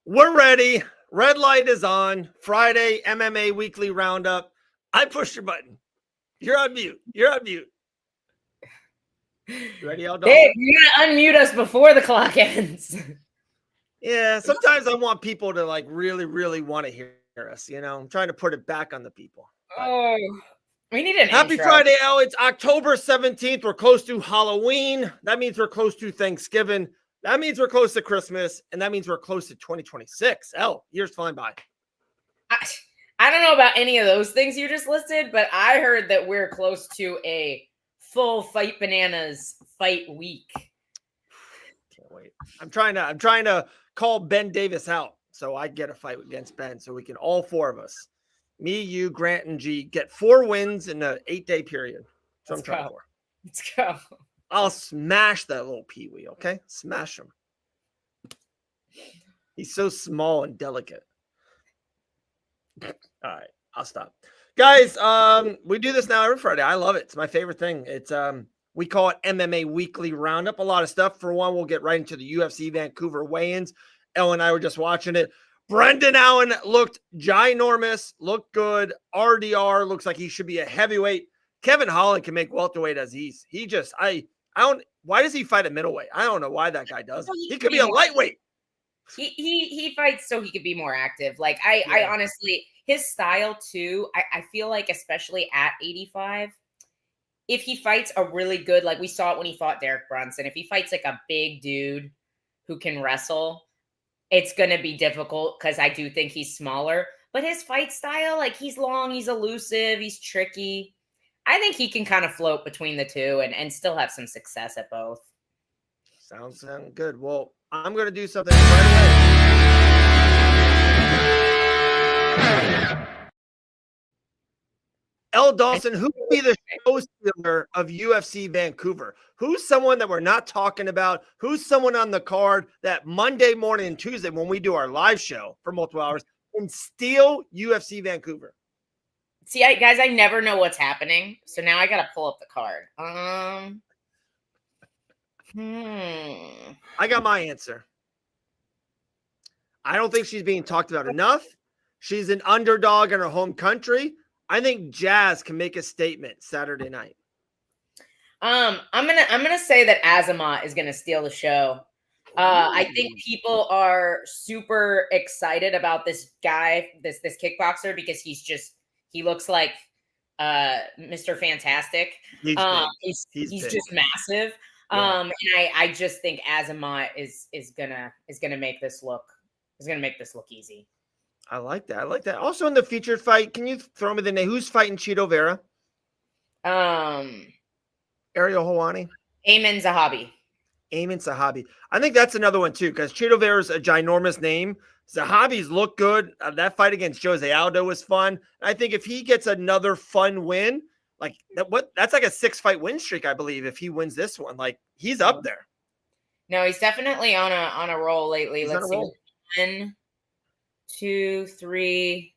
We're ready. Red light is on. Friday, MMA Weekly Roundup. I pushed your button. You're on mute. You're on mute. You ready, Elle? Dave, you gotta unmute us before the clock ends. Yeah, sometimes I want people to like really want to hear us. You know, I'm trying to put it back on the people. Oh, we need an Happy intro. Friday, Elle. It's October 17th. We're close to Halloween. That means we're close to Thanksgiving. That means we're close to Christmas. And that means we're close to 2026. Elle, years flying by. I don't know about any of those things you just listed, but I heard that we're close to a full Fight Bananas fight week. Can't wait. I'm trying to call Ben Davis out so I get a fight against Ben so we can, all four of us, me, you, Grant, and G, get 4 wins in an 8-day period. So I'm trying for. Let's go. I'll smash that little peewee, okay? Smash him. He's so small and delicate. All right, I'll stop. Guys, we do this now every Friday. I love it. It's my favorite thing. It's we call it MMA Weekly Roundup. A lot of stuff. For one, we'll get right into the UFC Vancouver weigh-ins. Elle and I were just watching it. Brendan Allen looked ginormous, looked good. RDR looks like he should be a heavyweight. Kevin Holland can make welterweight as he just, I don't, why does he fight at middleweight? I don't know why that guy does. He could be a lightweight. He fights so he could be more active. Like I honestly, his style too, I feel like especially at 85, if he fights a really good, like we saw it when he fought Derek Brunson, if he fights like a big dude who can wrestle, it's going to be difficult because I do think he's smaller. But his fight style, like he's long, he's elusive, he's tricky. I think he can kind of float between the two and still have some success at both. Sounds good. Well, I'm going to do something right away. Elle Dawson, who would be the show stealer of UFC Vancouver? Who's someone that we're not talking about? Who's someone on the card that Monday morning and Tuesday when we do our live show for multiple hours can steal UFC Vancouver? See, guys, I never know what's happening. So now I got to pull up the card. I got my answer. I don't think she's being talked about enough. She's an underdog in her home country. I think Jazz can make a statement Saturday night. I'm gonna say that Azamat is gonna steal the show. I think people are super excited about this guy, this kickboxer, because he looks like Mr. Fantastic. He's just massive. Yeah. And I just think Azamat is gonna make this look easy. I like that. Also in the featured fight, can you throw me the name? Who's fighting Chito Vera? Ariel Helwani. Ayman Zahabi. I think that's another one too, because Chito Vera's a ginormous name. Zahabi's look good. That fight against Jose Aldo was fun. I think if he gets another fun win, like that's like a 6-fight win streak, I believe. If he wins this one, like he's up there. No, he's definitely on a roll lately. Let's see. 1, 2, 3.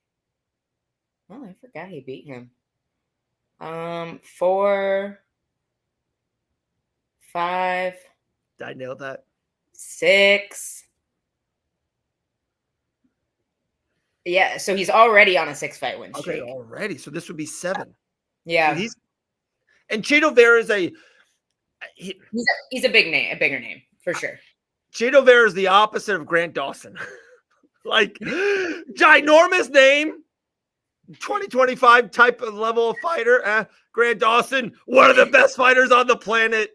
Oh, I forgot he beat him. 4, 5. Did I nail that? 6. Yeah, so he's already on a 6-fight win streak. Okay, already. So this would be 7. Yeah. And Chito Vera is he's a bigger name for sure. Chito Vera is the opposite of Grant Dawson. Like ginormous name, 2025 type of level of fighter. Grant Dawson, one of the best fighters on the planet.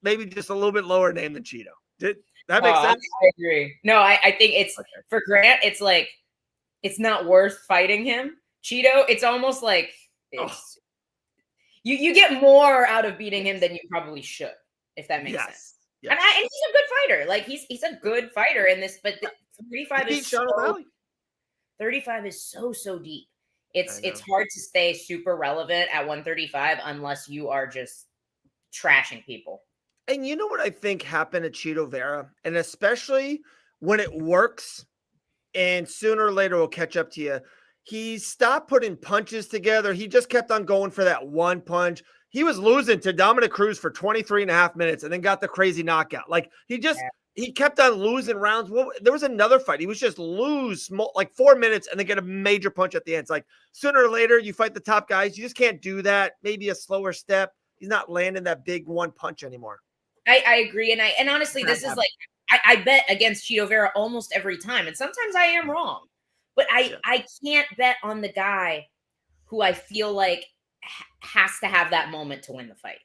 Maybe just a little bit lower name than Chito. Did that make sense? I agree. No, I think it's for Grant. It's like it's not worth fighting him. Chito, it's almost like you get more out of beating him than you probably should, if that makes sense. Yes. And he's a good fighter. Like he's a good fighter in this, but 35 is so deep. It's hard to stay super relevant at 135 unless you are just trashing people. And you know what I think happened to Chito Vera, and especially when it works, and sooner or later will catch up to you. He stopped putting punches together. He just kept on going for that one punch. He was losing to Dominic Cruz for 23 and a half minutes and then got the crazy knockout. Like he just he kept on losing rounds. There was another fight. He was just lose like 4 minutes and then get a major punch at the end. It's like sooner or later you fight the top guys. You just can't do that. Maybe a slower step. He's not landing that big one punch anymore. I agree. And honestly, this is like, I bet against Chito Vera almost every time. And sometimes I am wrong. But I can't bet on the guy who I feel like has to have that moment to win the fight.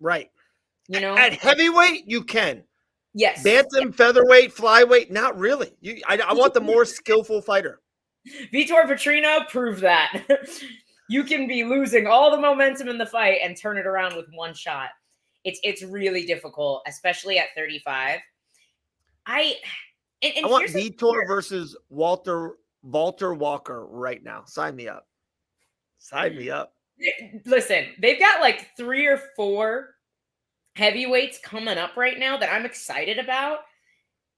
Right. You know? At heavyweight, you can. Yes. Bantam, featherweight, flyweight, not really. I want the more skillful fighter. Vitor Petrino proved that. You can be losing all the momentum in the fight and turn it around with one shot. It's really difficult, especially at 35. I want Vitor versus Walter Walker right now. Sign me up. Sign me up. Listen, they've got like 3 or 4 heavyweights coming up right now that I'm excited about.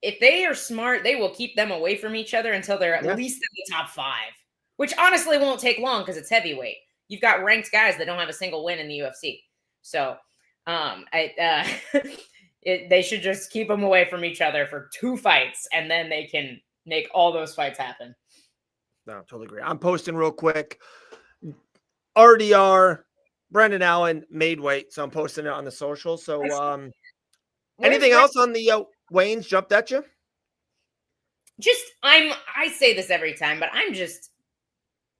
If they are smart, they will keep them away from each other until they're at least in the top 5, which honestly won't take long because it's heavyweight. You've got ranked guys that don't have a single win in the UFC. So they should just keep them away from each other for 2 fights, and then they can make all those fights happen. No, totally agree. I'm posting real quick. RDR, Brendan Allen made weight, so I'm posting it on the social. So anything else on the Waynes jumped at you? I say this every time, but I'm just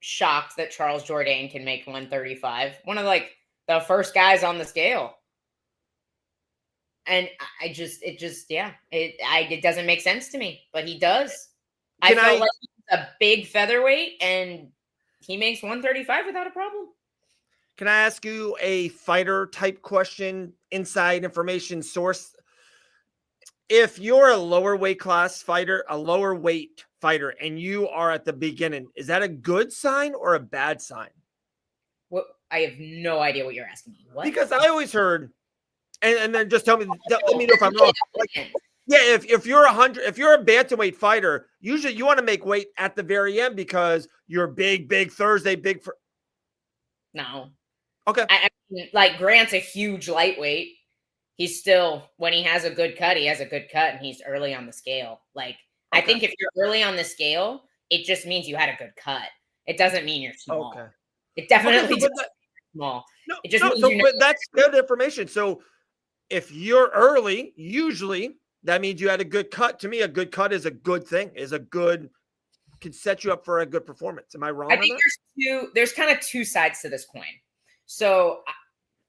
shocked that Charles Jourdain can make 135. One of like the first guys on the scale. And it doesn't make sense to me, but he does. I felt like he's a big featherweight and he makes 135 without a problem. Can I ask you a fighter type question, inside information source? If you're a lower weight class fighter, a lower weight fighter, and you are at the beginning, is that a good sign or a bad sign? What? I have no idea what you're asking me. What? Because I always heard, and then just let me know if I'm wrong. Like, yeah, if you're if you're a bantamweight fighter, usually you want to make weight at the very end because you're big Thursday, big for. No. Okay. I mean, like Grant's a huge lightweight. He's still, when he has a good cut, he has a good cut, and he's early on the scale. Like, okay. I think if you're early on the scale, it just means you had a good cut. It doesn't mean you're small. Okay. It definitely doesn't mean you're small. No, it just means but that's good information. So if you're early, usually that means you had a good cut. To me, a good cut is a good thing, can set you up for a good performance. Am I wrong? I think there's kind of 2 sides to this coin. So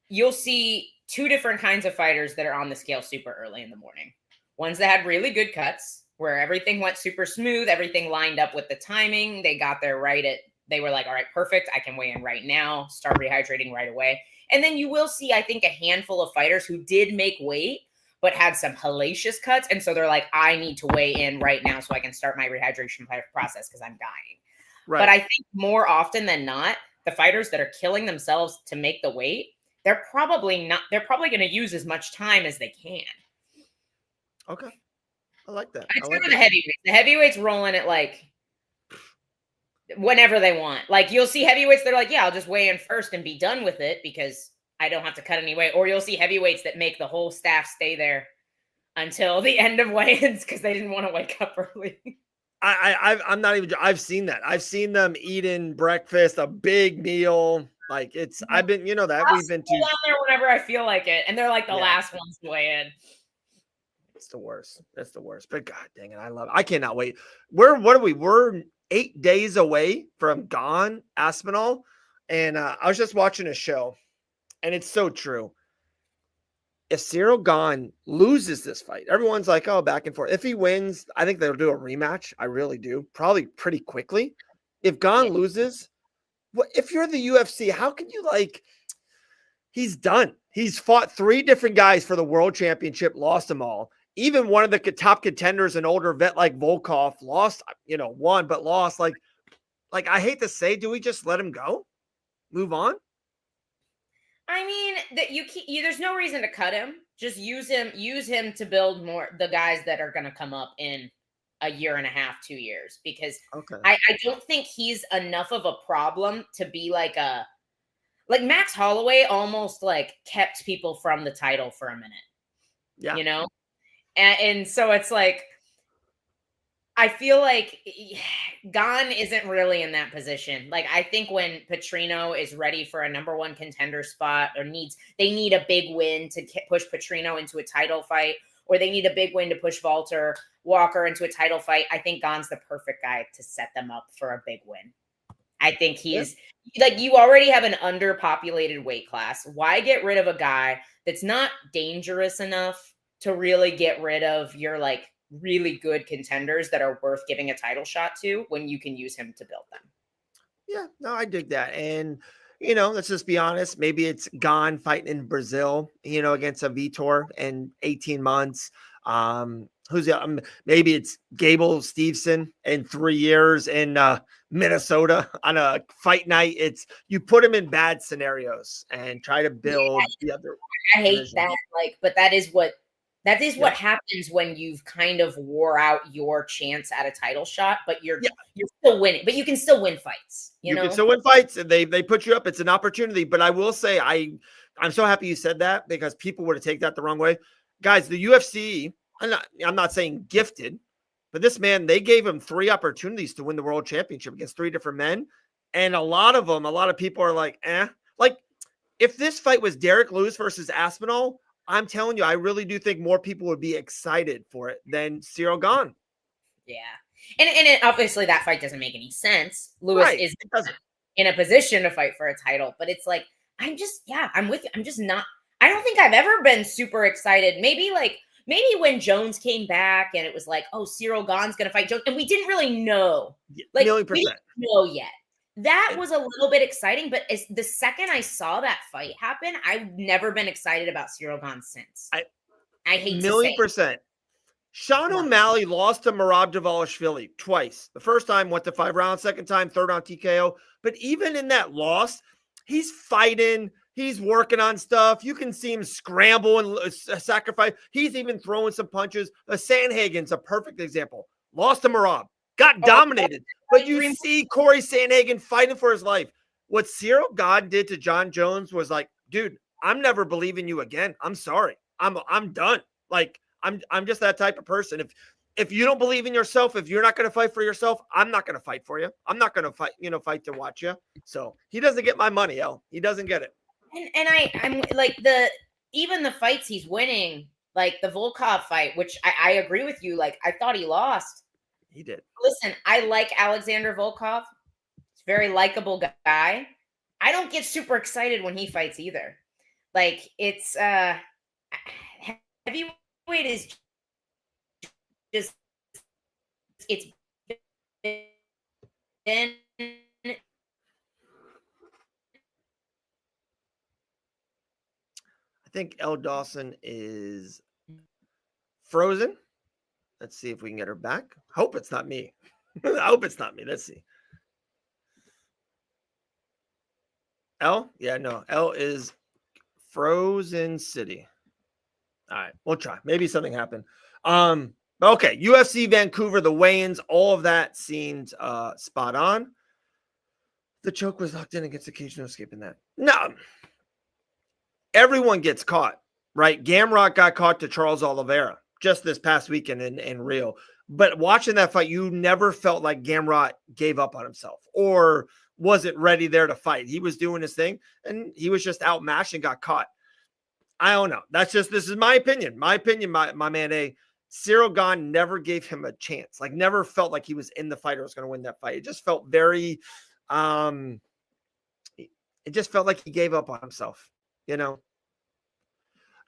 you'll see 2 different kinds of fighters that are on the scale super early in the morning. Ones that had really good cuts where everything went super smooth, everything lined up with the timing. They got there they were like, all right, perfect. I can weigh in right now, start rehydrating right away. And then you will see, I think, a handful of fighters who did make weight, but had some hellacious cuts. And so they're like, I need to weigh in right now so I can start my rehydration process because I'm dying. Right. But I think more often than not, the fighters that are killing themselves to make the weight, they're probably going to use as much time as they can. Okay. I like that. It's like the heavyweights. The heavyweights rolling it like whenever they want. Like you'll see heavyweights that are like, yeah, I'll just weigh in first and be done with it because I don't have to cut any weight. Or you'll see heavyweights that make the whole staff stay there until the end of weigh-ins because they didn't want to wake up early. I'm not even. I've seen that. I've seen them eating breakfast, a big meal. Like it's. I've been. You know that we've been down there whenever I feel like it, and they're like the last ones to weigh in. It's the worst. That's the worst. But God dang it, I love it. I cannot wait. What are we? We're 8 days away from Gone Aspinall, and I was just watching a show, and it's so true. If Cyril Gane loses this fight, everyone's like, oh, back and forth. If he wins, I think they'll do a rematch. I really do. Probably pretty quickly. If Gane loses, if you're the UFC, how can you he's done. He's fought 3 different guys for the world championship, lost them all. Even one of the top contenders, an older vet like Volkov, lost, won, but lost. Like I hate to say, do we just let him go? Move on? I mean, that there's no reason to cut him. Just use him to build more the guys that are going to come up in a year and a half, 2 years, because I don't think he's enough of a problem to be like Max Holloway almost kept people from the title for a minute. Yeah. And so it's like, I feel like Gon isn't really in that position. Like, I think when Petrino is ready for a number one contender spot, or they need a big win to push Petrino into a title fight, or they need a big win to push Walker into a title fight, I think Gon's the perfect guy to set them up for a big win. I think he's like, you already have an underpopulated weight class. Why get rid of a guy that's not dangerous enough to really get rid of your like really good contenders that are worth giving a title shot to, when you can use him to build them? Yeah, no, I dig that. And, let's just be honest. Maybe it's Gon fighting in Brazil, against a Vitor in 18 months. Maybe it's Gable Stevenson in 3 years in Minnesota on a fight night. You put him in bad scenarios and try to build the other. I hate that. Like, but that is what happens when you've kind of wore out your chance at a title shot, but you're still winning. But you can still win fights. You know? Can still win fights, and they put you up. It's an opportunity. But I will say, I'm so happy you said that, because people would have taken that the wrong way. Guys, the UFC, I'm not saying gifted, but this man, they gave him 3 opportunities to win the world championship against 3 different men. And a lot of people are like, like if this fight was Derek Lewis versus Aspinall, I'm telling you, I really do think more people would be excited for it than Cyril Gane. Yeah. And obviously that fight doesn't make any sense. Lewis is in a position to fight for a title, but it's like, I'm with you. I'm just not, I don't think I've ever been super excited. Maybe when Jones came back and it was like, oh, Cyril Gane's going to fight Jones. And we didn't really know. Like, we didn't know yet. That was a little bit exciting, but the second I saw that fight happen, I've never been excited about Cyril Gane since. I hate to say it. Sean O'Malley lost to Merab Dvalishvili twice. The first time went to 5 rounds, second time, 3rd round TKO. But even in that loss, he's fighting. He's working on stuff. You can see him scramble and sacrifice. He's even throwing some punches. Sandhagen's a perfect example. Lost to Merab. Got dominated. But you see Corey Sandhagen fighting for his life. What Cyril Gane did to John Jones was like, dude, I'm never believing you again. I'm sorry. I'm done. Like, I'm just that type of person. If you don't believe in yourself, if you're not going to fight for yourself, I'm not going to fight for you. I'm not going to fight to watch you. So he doesn't get my money, Elle. He doesn't get it. And I'm like, even the fights he's winning, like the Volkov fight, which I agree with you. Like, I thought he lost. He did. Listen, I like Alexander Volkov. He's a very likable guy. I don't get super excited when he fights either. Like, it's heavyweight is just, it's been, I think Elle Dawson is frozen. Let's see if we can get her back. Hope it's not me. I hope it's not me. Let's see. Elle? Yeah, no. Elle is Frozen City. All right, we'll try. Maybe something happened. Okay, UFC Vancouver, the weigh-ins, all of that seemed spot on. The choke was locked in against the cage, no escaping that. No. Everyone gets caught, right? Gamrot got caught to Charles Oliveira just this past weekend in Rio. But watching that fight, you never felt like Gamrot gave up on himself or wasn't ready there to fight. He was doing his thing, and he was just outmatched and got caught. I don't know. This is my opinion. My opinion, my man A. Cyril Gane never gave him a chance. Like, never felt like he was in the fight or was going to win that fight. It just felt very, it just felt like he gave up on himself, No,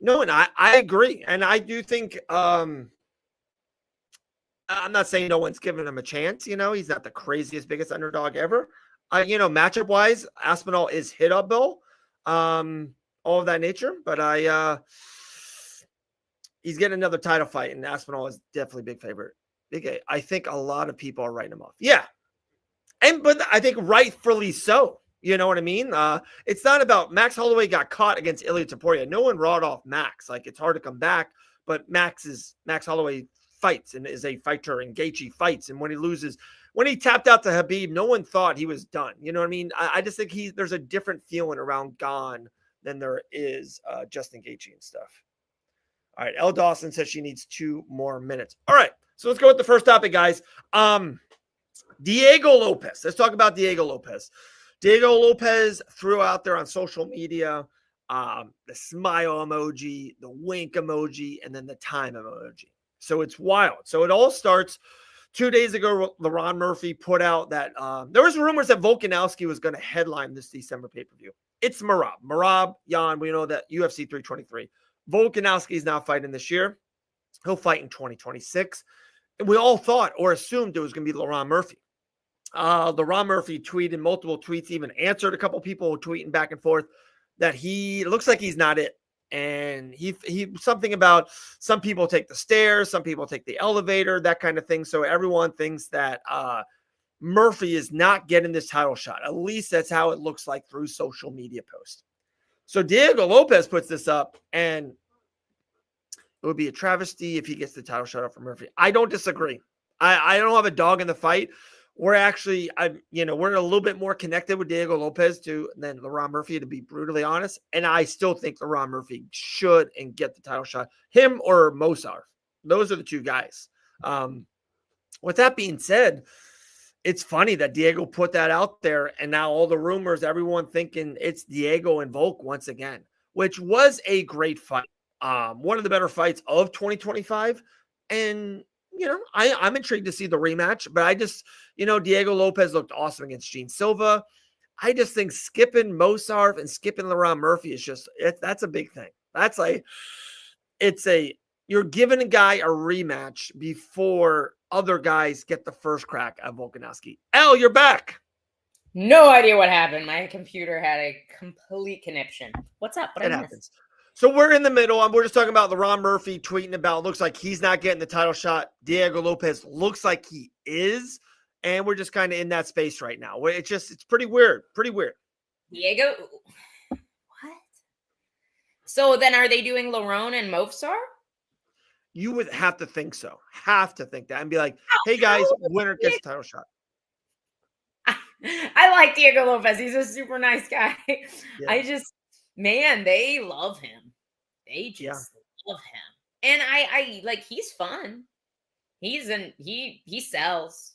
and I agree. And I do think, I'm not saying no one's giving him a chance. He's not the craziest, biggest underdog ever. Matchup wise, Aspinall is hittable, all of that nature. But he's getting another title fight, and Aspinall is definitely a big favorite. Big A. I think a lot of people are writing him off. Yeah, but I think rightfully so. You know what I mean? It's not about Max Holloway got caught against Ilya Taporia. No one rawed off Max. Like, it's hard to come back, but Max Holloway fights and is a fighter, and Gaethje fights. And when he tapped out to Khabib, no one thought he was done. You know what I mean? I just think there's a different feeling around Gane than there is Justin Gaethje and stuff. All right. Elle Dawson says she needs 2 more minutes. All right. So let's go with the first topic, guys. Diego Lopes. Let's talk about Diego Lopes. Diego Lopes threw out there on social media the smile emoji, the wink emoji, and then the time emoji. So it's wild. So it all starts 2 days ago. LaRon Murphy put out that there was rumors that Volkanovski was going to headline this December pay-per-view. It's Merab Yan. We know that UFC 323. Volkanovski is now fighting this year. He'll fight in 2026. And we all thought or assumed it was going to be LaRon Murphy. LaRon Murphy tweeted multiple tweets, even answered a couple people tweeting back and forth that he looks like he's not it. And he something about some people take the stairs, some people take the elevator, that kind of thing. So everyone thinks that Murphy is not getting this title shot. At least that's how it looks like through social media posts. So Diego Lopes puts this up, and it would be a travesty if he gets the title shot off from Murphy. I don't disagree. I don't have a dog in the fight. We're actually, we're a little bit more connected with Diego Lopes than LaRon Murphy, to be brutally honest. And I still think LaRon Murphy should and get the title shot. Him or Mosar. Those are the two guys. With that being said, it's funny that Diego put that out there, and now all the rumors, everyone thinking it's Diego and Volk once again, which was a great fight. One of the better fights of 2025. And I'm intrigued to see the rematch, but I just, Diego Lopes looked awesome against Gene Silva. I just think skipping Mosarf and skipping LaRon Murphy is that's a big thing. That's like, you're giving a guy a rematch before other guys get the first crack at Volkanovski. Elle, you're back. No idea what happened. My computer had a complete conniption. What's up? What it happens. So we're in the middle, and we're just talking about LaRon Murphy tweeting about looks like he's not getting the title shot. Diego Lopes looks like he is, and we're just kind of in that space right now. It's pretty weird. Pretty weird. Diego, what? So then are they doing LaRon and Movsar? You would have to think so. Have to think that and be like, hey, guys, winner gets the title shot. I like Diego Lopes. He's a super nice guy. Yeah. Man, they love him. They just love him. And I like, he's fun. He sells.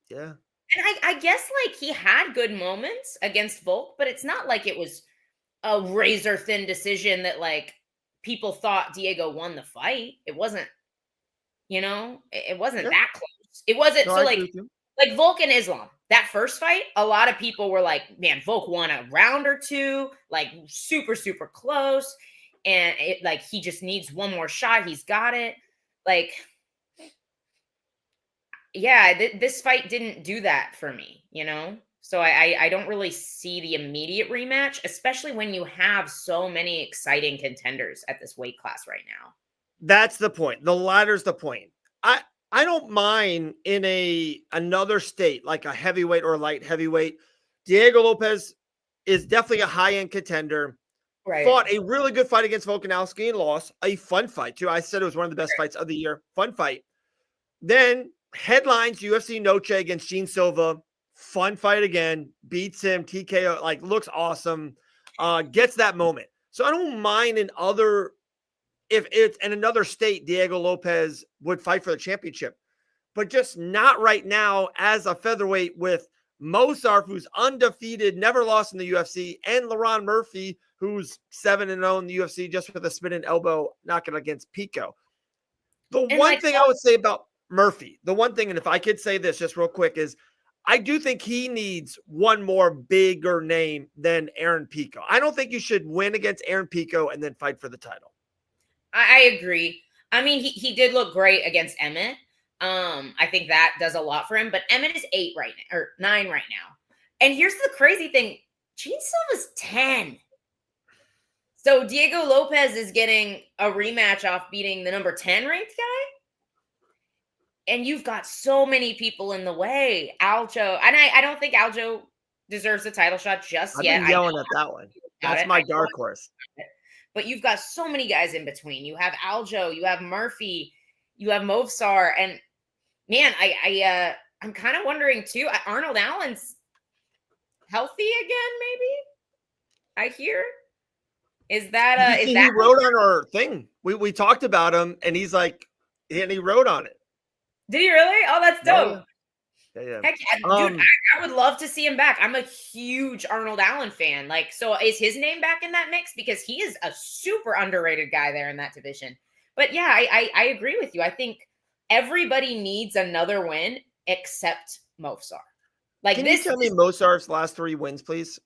Yeah. And I guess like he had good moments against Volk, but it's not like it was a razor thin decision that like people thought Diego won the fight. It wasn't, it wasn't that close. It wasn't like Volk and Islam. That first fight, a lot of people were like, man, Volk won a round or two, like super, super close. And he just needs one more shot. He's got it. Like, yeah, this fight didn't do that for me, So I don't really see the immediate rematch, especially when you have so many exciting contenders at this weight class right now. That's the point. The ladder's the point. I don't mind in another state, like a heavyweight or a light heavyweight. Diego Lopes is definitely a high-end contender. Right. Fought a really good fight against Volkanovski and lost. A fun fight, too. I said it was one of the best fights of the year. Fun fight. Then headlines UFC Noche against Gene Silva. Fun fight again. Beats him. TKO. Looks awesome. Gets that moment. So I don't mind if it's in another state, Diego Lopes would fight for the championship, but just not right now as a featherweight with Mosarf, who's undefeated, never lost in the UFC, and LaRon Murphy, who's 7-0 in the UFC just with a spinning elbow knocking against Pico. The one thing I would say about Murphy, and if I could say this just real quick, is I do think he needs one more bigger name than Aaron Pico. I don't think you should win against Aaron Pico and then fight for the title. I agree. I mean, he did look great against Emmett. I think that does a lot for him, but Emmett is 8 right now, or 9 right now. And here's the crazy thing. Gene Silva's 10. So Diego Lopes is getting a rematch off beating the number 10 ranked guy. And you've got so many people in the way. Aljo. And I don't think Aljo deserves the title shot just yet. I've been yelling at that one. That's my dark horse. But you've got so many guys in between. You have Aljo, you have Murphy, you have Movsar, and man, I'm kind of wondering too. Arnold Allen's healthy again, maybe. I hear. Is that Did you is see that he wrote on our thing? We talked about him, and he's like, and he wrote on it. Did he really? Oh, that's dope. Yeah. Heck yeah, dude, I would love to see him back. I'm a huge Arnold Allen fan. Like, so is his name back in that mix? Because he is a super underrated guy there in that division. But yeah, I agree with you. I think everybody needs another win except Mofsar. Like Can you tell me Mozart's last 3 wins, please?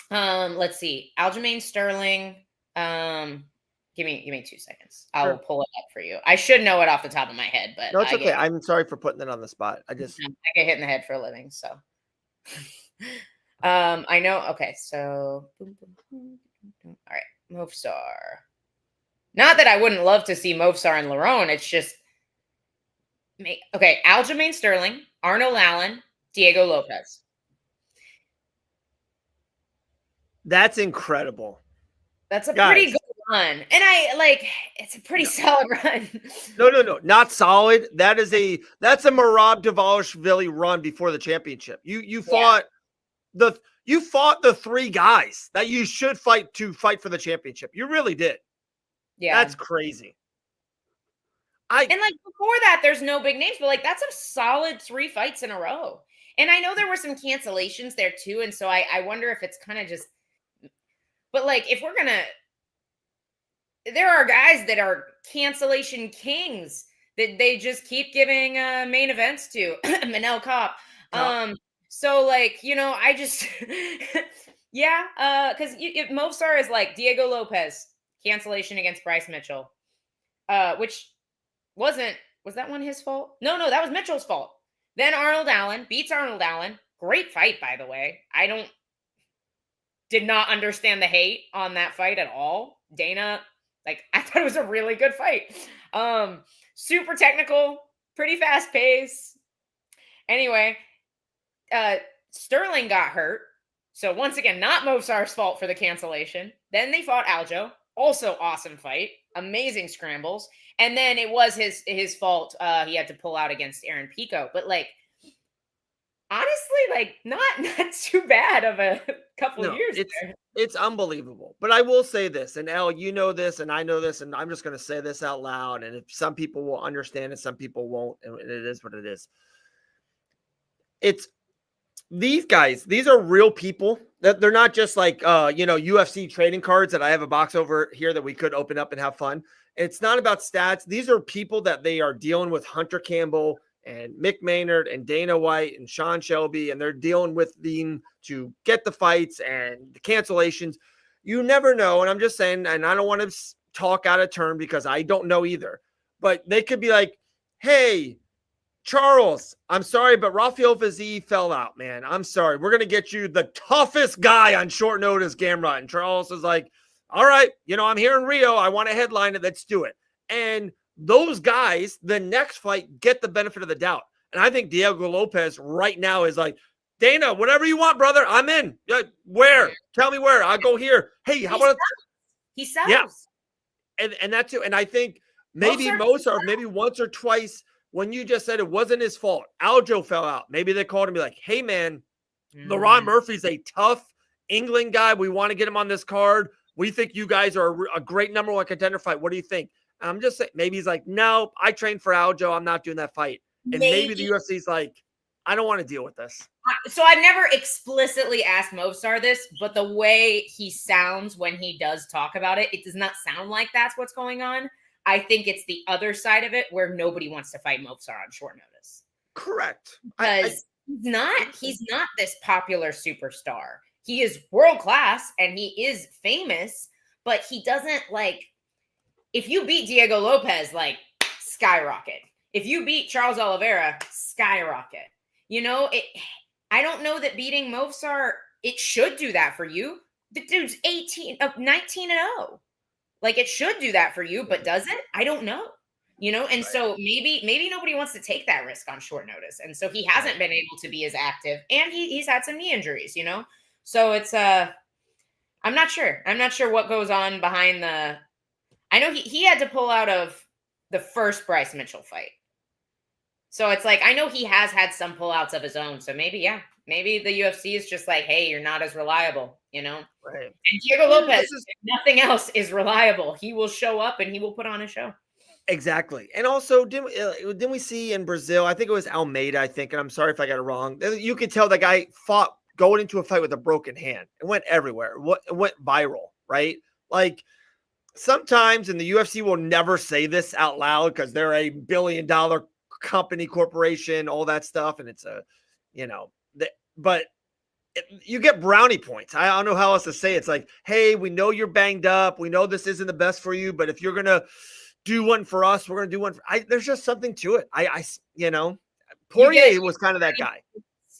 Let's see. Aljamain Sterling. Give me 2 seconds. I will pull it up for you. I should know it off the top of my head, but no, it's okay. I'm sorry for putting it on the spot. I get hit in the head for a living, so I know. Okay, so all right, Mofsar. Not that I wouldn't love to see Mofsar and Lerone. It's just okay. Aljamain Sterling, Arnold Allen, Diego Lopes. That's incredible. That's a pretty good run. And it's a pretty solid run. No. Not solid. That's a Merab Dvalishvili run before the championship. You fought the 3 guys that you should fight for the championship. You really did. Yeah. That's crazy. And before that, there's no big names, but that's a solid 3 fights in a row. And I know there were some cancellations there too. And so I wonder if it's kind of just, but if we're going to, there are guys that are cancellation kings that they just keep giving main events to. Manel Kopp. So I just, yeah, because if Mofsar is Diego Lopes, cancellation against Bryce Mitchell, which was that one his fault? No, that was Mitchell's fault. Then Arnold Allen beats Arnold Allen. Great fight, by the way. Did not understand the hate on that fight at all. Dana, I thought it was a really good fight. Super technical, pretty fast pace. Anyway, Sterling got hurt. So once again, not Mofsar's fault for the cancellation. Then they fought Aljo. Also awesome fight. Amazing scrambles. And then it was his fault. He had to pull out against Aaron Pico. But honestly, not too bad of a couple years there. It's unbelievable. But I will say this, and Elle, you know this, and I know this, and I'm just going to say this out loud. And if some people will understand it, some people won't, and it is what it is. It's these guys, these are real people. That they're not just UFC trading cards that I have a box over here that we could open up and have fun. It's not about stats. These are people that they are dealing with Hunter Campbell and Mick Maynard and Dana White and Sean Shelby, and they're dealing with them to get the fights and the cancellations. You never know. And I'm just saying, and I don't want to talk out of turn because I don't know either, but they could be like, hey, Charles, I'm sorry, but Rafael Fiziev fell out, man. I'm sorry. We're going to get you the toughest guy on short notice, Gamrot. And Charles is like, all right, I'm here in Rio. I want to headline it. Let's do it. And those guys, the next fight, get the benefit of the doubt. And I think Diego Lopes right now is like, Dana, whatever you want, brother, I'm in. Where? Tell me where. I'll go here. Hey, how about he sells? Yeah. And that's it. And I think maybe Mozart, maybe once or twice, when you just said it wasn't his fault, Aljo fell out. Maybe they called him and be like, hey, man, LeRon Murphy's a tough England guy. We want to get him on this card. We think you guys are a great number 1 contender fight. What do you think? I'm just saying, maybe he's like, no, I trained for Aljo. I'm not doing that fight. And maybe the UFC's like, I don't want to deal with this. So I've never explicitly asked Mofsar this, but the way he sounds when he does talk about it, it does not sound like that's what's going on. I think it's the other side of it where nobody wants to fight Mofsar on short notice. Correct. Because he's not this popular superstar. He is world class and he is famous, but he doesn't if you beat Diego Lopes, skyrocket. If you beat Charles Oliveira, skyrocket. I don't know that beating Mofsar, it should do that for you. The dude's 19 and 0. It should do that for you, but does it? I don't know. And so maybe nobody wants to take that risk on short notice. And so he hasn't been able to be as active, and he's had some knee injuries, So it's I'm not sure. I'm not sure what goes on behind the. I know he had to pull out of the first Bryce Mitchell fight. So it's I know he has had some pullouts of his own. So maybe, yeah, Maybe the UFC is just like, hey, you're not as reliable, Right. And Diego Lopez, if nothing else, is reliable. He will show up and he will put on a show. Exactly. And also, didn't we see in Brazil, I think it was Almeida, and I'm sorry if I got it wrong. You could tell the guy fought going into a fight with a broken hand. It went everywhere. It went viral, right? Like, sometimes, and the UFC will never say this out loud because they're a billion-dollar company, corporation, all that stuff. And it's but you get brownie points. I don't know how else to say it. It's like, hey, we know you're banged up. We know this isn't the best for you, but if you're going to do one for us, we're going to do one. There's just something to it. Poirier was kind of that guy.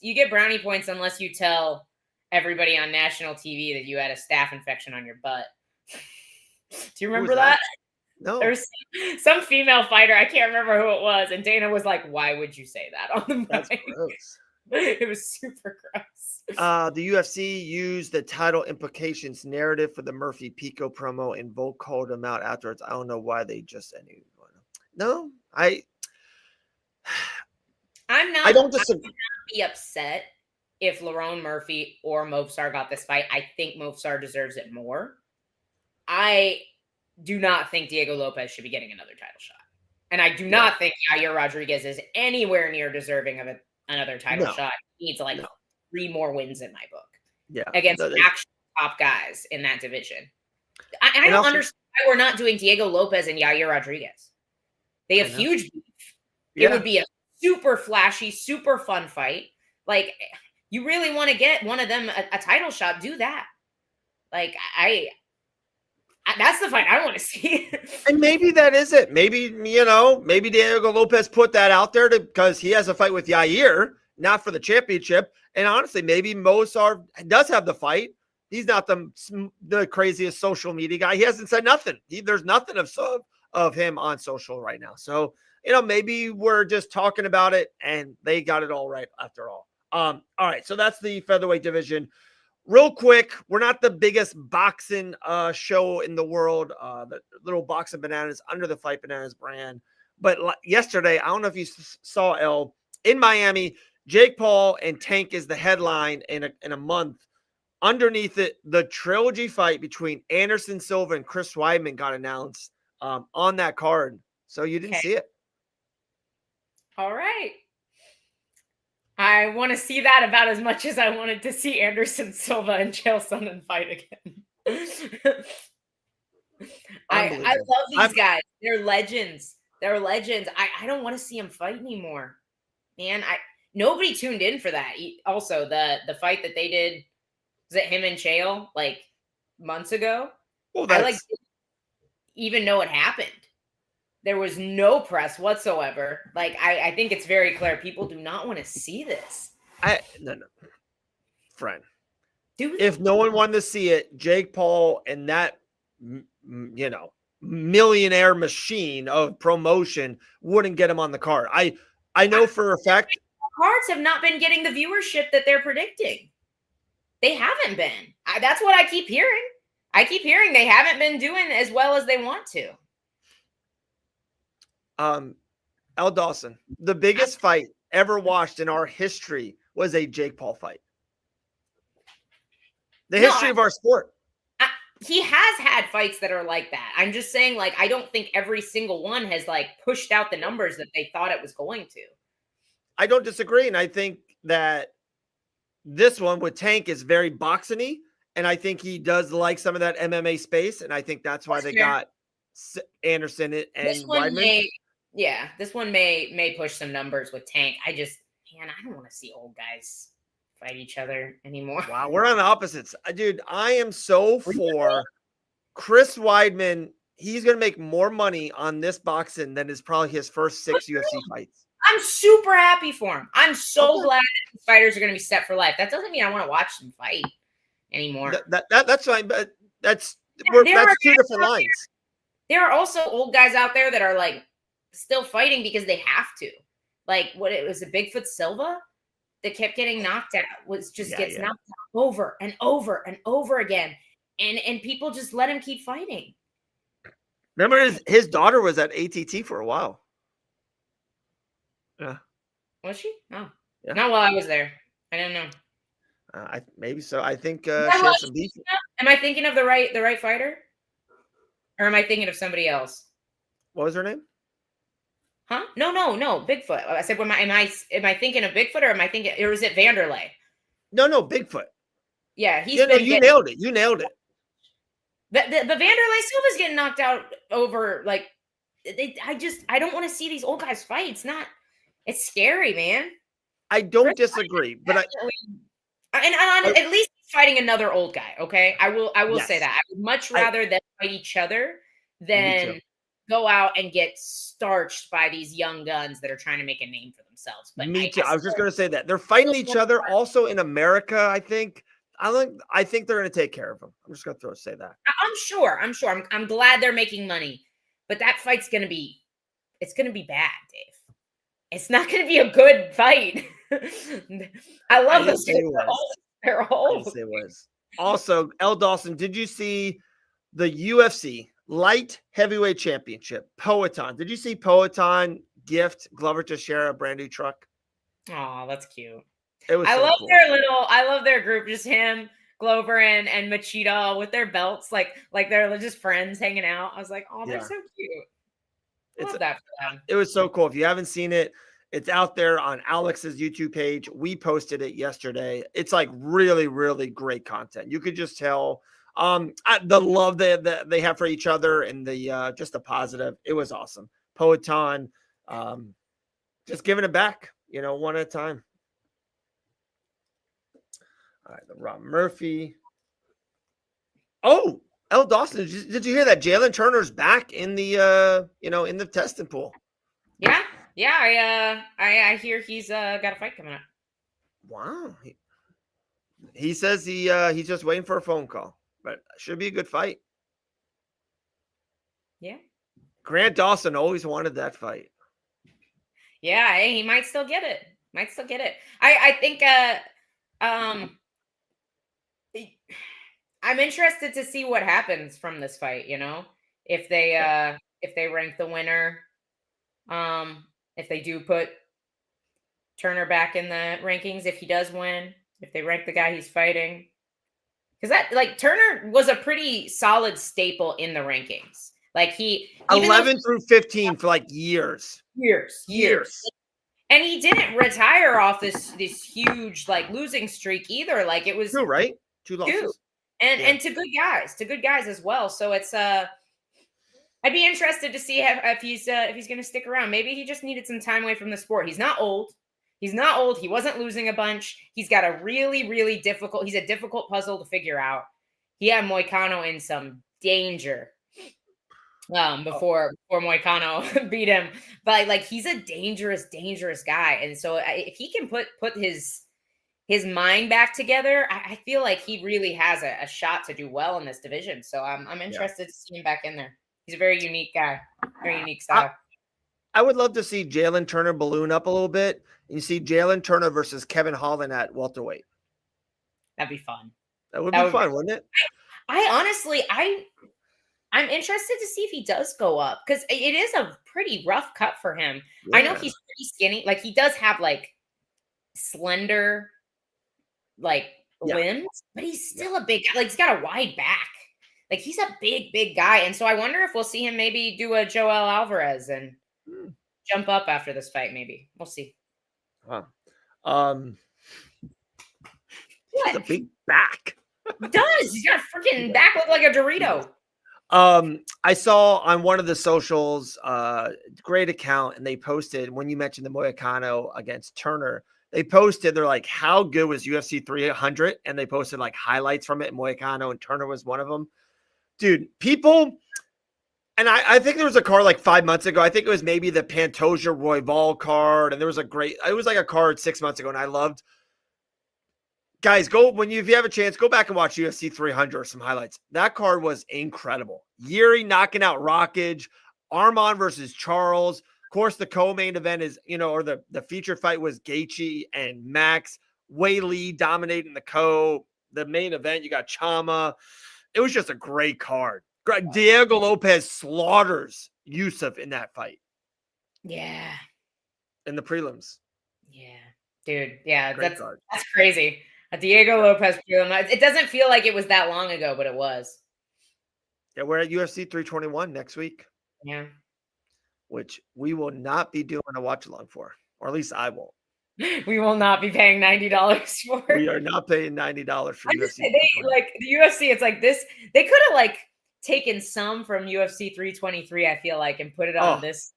You get brownie points unless you tell everybody on national TV that you had a staph infection on your butt. Do you remember that? No. There was some female fighter. I can't remember who it was. And Dana was like, why would you say that on the mic? That's gross. It was super gross. The UFC used the title implications narrative for the Murphy Pico promo, and Volk called him out afterwards. I don't know why they just said he. No, I'm not. I don't disagree. I would not be upset if Lerone Murphy or Movsar got this fight. I think Movsar deserves it more. I do not think Diego Lopez should be getting another title shot, and I do not think Yair Rodriguez is anywhere near deserving of another title shot. He needs 3 more wins in my book. Yeah, against actual top guys in that division. I don't understand why we're not doing Diego Lopez and Yair Rodriguez. They have huge beef. It would be a super flashy, super fun fight. Like, you really want to get one of them a title shot, do that. Like, that's the fight I want to see. And maybe that is it. Maybe, maybe Diego Lopez put that out there because he has a fight with Yair, not for the championship. And honestly, maybe Movsar does have the fight. He's not the craziest social media guy. He hasn't said nothing. There's nothing of him on social right now. So, maybe we're just talking about it and they got it all right after all. All right. So that's the featherweight division. Real quick, we're not the biggest boxing show in the world. The Little Boxing Bananas under the Fight Bananas brand. But yesterday, I don't know if you saw, Elle, in Miami, Jake Paul and Tank is the headline in a month. Underneath it, the trilogy fight between Anderson Silva and Chris Weidman got announced on that card. So you didn't see it. All right. I want to see that about as much as I wanted to see Anderson Silva and Chael Sonnen fight again. I love these guys. They're legends. I don't want to see them fight anymore. Man, nobody tuned in for that. Also, the fight that they did, was it him and Chael months ago? Well, I didn't even know it happened. There was no press whatsoever. I think it's very clear people do not want to see this. No. Friend. If no one wanted to see it, Jake Paul and that, millionaire machine of promotion wouldn't get him on the card. I know for a fact. Cards have not been getting the viewership that they're predicting. They haven't been. That's what I keep hearing. I keep hearing they haven't been doing as well as they want to. Elle Dawson, the biggest fight ever watched in our history was a Jake Paul fight. The history of our sport. He has had fights that are like that. I'm just saying, I don't think every single one has pushed out the numbers that they thought it was going to. I don't disagree. And I think that this one with Tank is very boxing-y. And I think he does like some of that MMA space. And I think that's why they got Anderson and Weidman. This one may push some numbers with Tank. I don't want to see old guys fight each other anymore. Wow, we're on the opposites. Dude, I am so for Chris Weidman. He's going to make more money on this boxing than is probably his first 6 UFC fights. I'm super happy for him. I'm so glad that these fighters are going to be set for life. That doesn't mean I want to watch them fight anymore. That's fine, but that's two different lines. There are also old guys out there that are still fighting because they have to. It was a Bigfoot Silva that kept getting knocked out, gets knocked out over and over and over again. And people just let him keep fighting. Remember his daughter was at ATT for a while. Yeah. Was she? Oh. Yeah. Not while I was there. I don't know. Maybe so. I think Is that she who I has was some beef. thinking of? Am I thinking of the right fighter? Or am I thinking of somebody else? What was her name? Huh? No, Bigfoot. I said, am I thinking of Bigfoot or am I thinking, or is it Vanderlei? No, Bigfoot. Yeah, he's Yeah, no, been you getting nailed it. You nailed it. the Vanderlei Silva's getting knocked out over like I don't want to see these old guys fight. It's scary, man. I Chris don't disagree, but at least he's fighting another old guy. Okay, I will say yes, that I would much I rather them fight each other me too. than go out and get starched by these young guns that are trying to make a name for themselves. But Me too. I I was just still gonna say that they're fighting still each want other. Also in America, I think. I think they're gonna take care of them. I'm just gonna say that. I'm sure. I'm glad they're making money, but that fight's it's gonna be bad, Dave. It's not gonna be a good fight. I I love didn't those say guys. it was. They're I didn't old. say it was. Also, Elle Dawson, did you see the UFC light heavyweight championship? Poetan. Did you see Poetan gift Glover Teixeira a brand new truck? Oh, that's cute. It was I so love cool. I love their group, just him, Glover, and Machida with their belts, like they're just friends hanging out. I was like, oh, they're Yeah. so cute. I It's love that for them. It was so cool. If you haven't seen it, it's out there on Alex's YouTube page. We posted it yesterday. It's like really, really great content. You could just tell the love that they have for each other and the just the positive. It was awesome. Poetan, just giving it back, one at a time. All right, the Rob Murphy. Oh, Elle Dawson, did you hear that Jalen Turner's back in the in the testing pool? Yeah. I hear he's got a fight coming up. Wow. He says he's just waiting for a phone call, but should be a good fight. Yeah. Grant Dawson always wanted that fight. Yeah, hey, he might still get it. I think I'm interested to see what happens from this fight, if they rank the winner, if they do put Turner back in the rankings, if he does win, if they rank the guy he's fighting. Because Turner was a pretty solid staple in the rankings. Like he 11 through 15 for like years. Years. And he didn't retire off this huge losing streak either. Like it was 2, right? 2 losses. 2. And to good guys as well. So it's I'd be interested to see if he's going to stick around. Maybe he just needed some time away from the sport. He's not old. He wasn't losing a bunch. He's got a really, really difficult. He's a difficult puzzle to figure out. He had Moicano in some danger before Moicano beat him. But he's a dangerous guy. And so if he can put his mind back together, I feel like he really has a shot to do well in this division. So I'm interested to see him back in there. He's a very unique guy, very unique style. I would love to see Jalen Turner balloon up a little bit. You see Jalen Turner versus Kevin Holland at welterweight. That'd be fun. That would be fun, wouldn't it? I honestly, I'm interested to see if he does go up because it is a pretty rough cut for him. Yeah. I know he's pretty skinny. Like he does have slender, limbs, but he's still a big guy. He's got a wide back. He's a big guy. And so I wonder if we'll see him maybe do a Joel Alvarez and jump up after this fight. Maybe we'll see. Huh. He has a big back. He does. He's got a freaking back look like a Dorito. I saw on one of the socials, great account, and they posted when you mentioned the Moicano against Turner. They posted, they're like, how good was UFC 300? And they posted highlights from it. And Moicano and Turner was one of them. Dude, people, and I think there was a card 5 months ago. I think it was maybe the Pantoja Royval card. And there was it was a card 6 months ago. And I loved, guys, if you have a chance, go back and watch UFC 300 or some highlights. That card was incredible. Yuri knocking out Rockage, Arman versus Charles. Of course, the co-main event is, or the feature fight was Gaethje and Max. Wei Lee dominating the main event. You got Chama. It was just a great card. Diego Lopes slaughters Yusuf in that fight. Yeah. In the prelims. Yeah. Dude, yeah, Great card. that's crazy. A Diego Lopes prelim. It doesn't feel like it was that long ago, but it was. Yeah, we're at UFC 321 next week. Yeah. Which we will not be doing a watch along for, or at least I won't. We will not be paying $90 for it. We are not paying $90 for UFC. They, like the UFC, it's like this. They could have like taken some from UFC 323, I feel like, and put it on this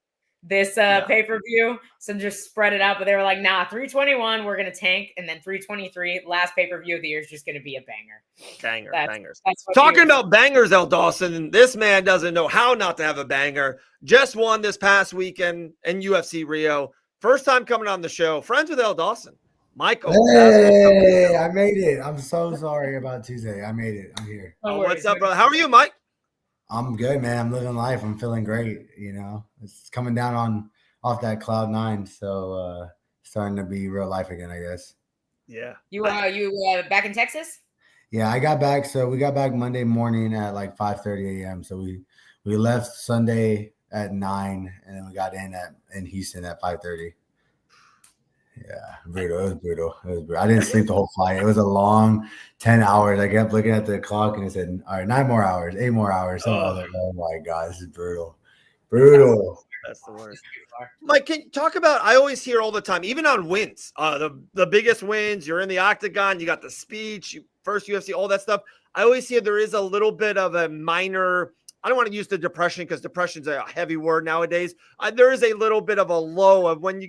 pay-per-view. So just spread it out. But they were like, nah, 321, we're gonna tank, and then 323, last pay-per-view of the year is just gonna be a banger. Bangers. That's Talking about bangers, Elle Dawson, this man doesn't know how not to have a banger. Just won this past weekend in UFC Rio. First time coming on the show. Friends with Elle Dawson. Michael. Hey, I made it. I'm so sorry about Tuesday. I made it. I'm here. What's up, brother? How are you, Mike? I'm good, man. I'm living life. I'm feeling great. It's coming down off that cloud 9. So starting to be real life again, I guess. Yeah. You back in Texas? Yeah, I got back. So we got back Monday morning at like 5:30 a.m. So we left Sunday at 9, and then we got in Houston at 5:30. Yeah, brutal. It was brutal. I didn't sleep the whole flight. It was a long 10 hours. I kept looking at the clock and it said, all right, 9 more hours, 8 more hours. So I was like, oh my God, this is brutal. That's the worst. Mike, can you talk about, I always hear all the time, even on wins, the biggest wins, you're in the octagon, you got the speech, first UFC, all that stuff. I always hear there is a little bit of a minor, I don't want to use the depression because depression's a heavy word nowadays. There is a little bit of a low of when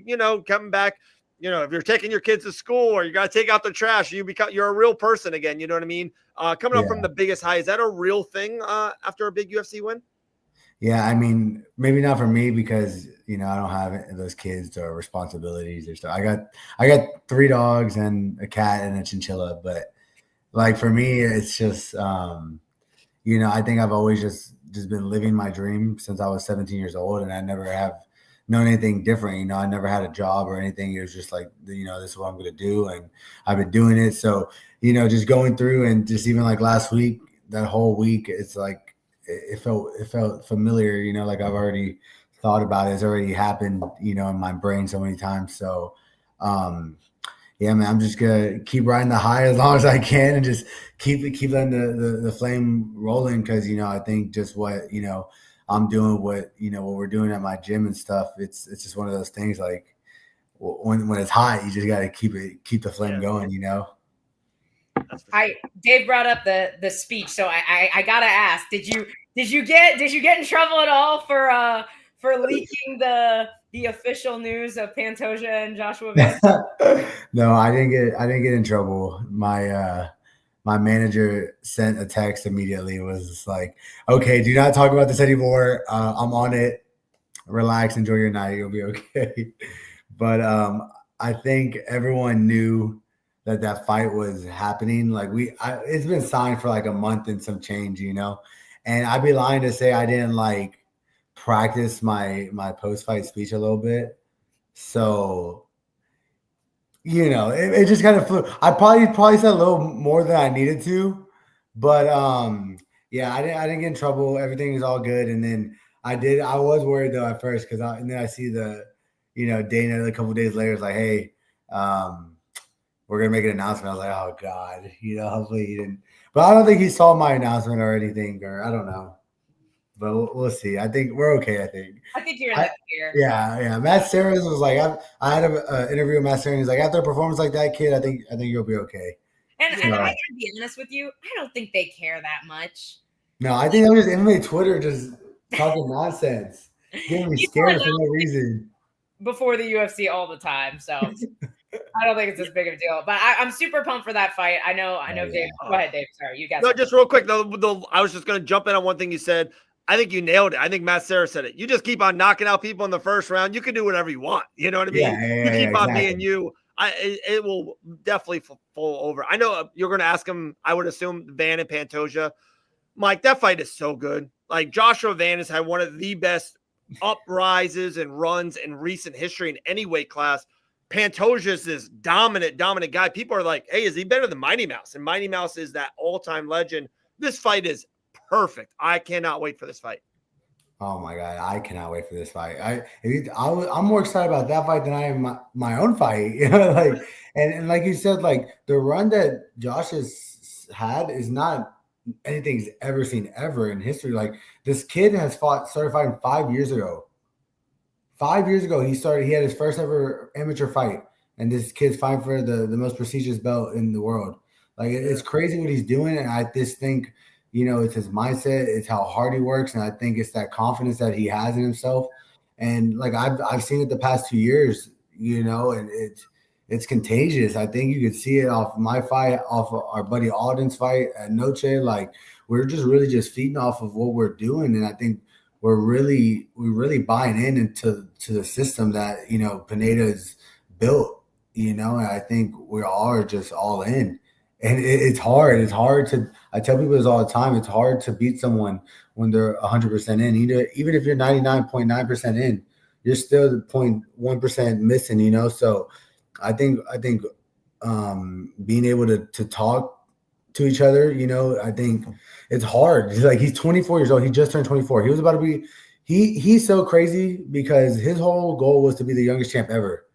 coming back, if you're taking your kids to school or you got to take out the trash, you're a real person again. You know what I mean? Coming up from the biggest high, is that a real thing after a big UFC win? Yeah, I mean, maybe not for me because I don't have those kids or responsibilities or stuff. I got 3 dogs and a cat and a chinchilla, but like for me, it's just I think I've always just been living my dream since I was 17 years old, and I never have known anything different. I never had a job or anything. It was just like, this is what I'm going to do. And I've been doing it. So, just going through and just even like last week, that whole week, it's like, it felt familiar, like I've already thought about it. It's already happened, in my brain so many times. So, yeah, man, I'm just going to keep riding the high as long as I can and just keep letting the flame rolling. Cause, I think just what, I'm doing what we're doing at my gym and stuff. It's just one of those things like when it's hot, you just got to keep the flame going, Dave brought up the speech. So I got to ask, did you get in trouble at all for leaking the official news of Pantoja and Joshua Vance? No, I didn't get in trouble. My manager sent a text immediately. It was just like, okay, do not talk about this anymore. I'm on it. Relax, enjoy your night. You'll be okay. But I think everyone knew that fight was happening. Like it's been signed for like a month and some change, and I'd be lying to say I didn't like practice my post-fight speech a little bit. So it just kind of flew. I probably said a little more than I needed to, but yeah, I didn't get in trouble. Everything is all good. And then I was worried though at first and then I see Dana a couple of days later is like, hey, we're gonna make an announcement. I was like, oh God, hopefully he didn't. But I don't think he saw my announcement or anything, or I don't know. But we'll see. I think we're okay. I think you're in the clear. Yeah. Matt Sarah's was like, I had an interview with Matt Sarah. He's like, after a performance like that, kid, I think you'll be okay. And I gotta be honest with you, I don't think they care that much. No, I think that was just MMA Twitter just talking nonsense, getting me scared for no reason. Before the UFC all the time, so I don't think it's as big of a deal. But I'm super pumped for that fight. I know, Dave. Go ahead, Dave. Sorry, you guys. No, just real quick. I was just going to jump in on one thing you said. I think you nailed it. I think Matt Sarah said it. You just keep on knocking out people in the first round. You can do whatever you want. You know what I mean? You keep on being you. It will definitely fall over. I know you're going to ask him, I would assume, Van and Pantoja. Mike, that fight is so good. Like, Joshua Van has had one of the best uprises and runs in recent history in any weight class. Pantoja is this dominant guy. People are like, hey, is he better than Mighty Mouse? And Mighty Mouse is that all-time legend. This fight is perfect. I cannot wait for this fight. Oh my God, I cannot wait for this fight. I'm more excited about that fight than I am my own fight. You know, like and like you said, like the run that Josh has had is not anything he's ever seen ever in history. Like this kid has started fighting 5 years ago. 5 years ago, he had his first ever amateur fight, and this kid's fighting for the most prestigious belt in the world. Like it's crazy what he's doing, and I just think, it's his mindset, it's how hard he works, and I think it's that confidence that he has in himself. And like I've seen it the past 2 years, and it's contagious. I think you could see it off my fight, off of our buddy Alden's fight at Noche. Like we're just really just feeding off of what we're doing, and I think we're really buying into the system that Pineda's built, and I think we are just all in. And it's hard. It's hard to. I tell people this all the time. It's hard to beat someone when they're 100% in. Even if you're 99.9% in, you're still the 0.1% missing. So I think being able to talk to each other, I think it's hard. He's 24 years old. He just turned 24. He was about to be. He's so crazy because his whole goal was to be the youngest champ ever.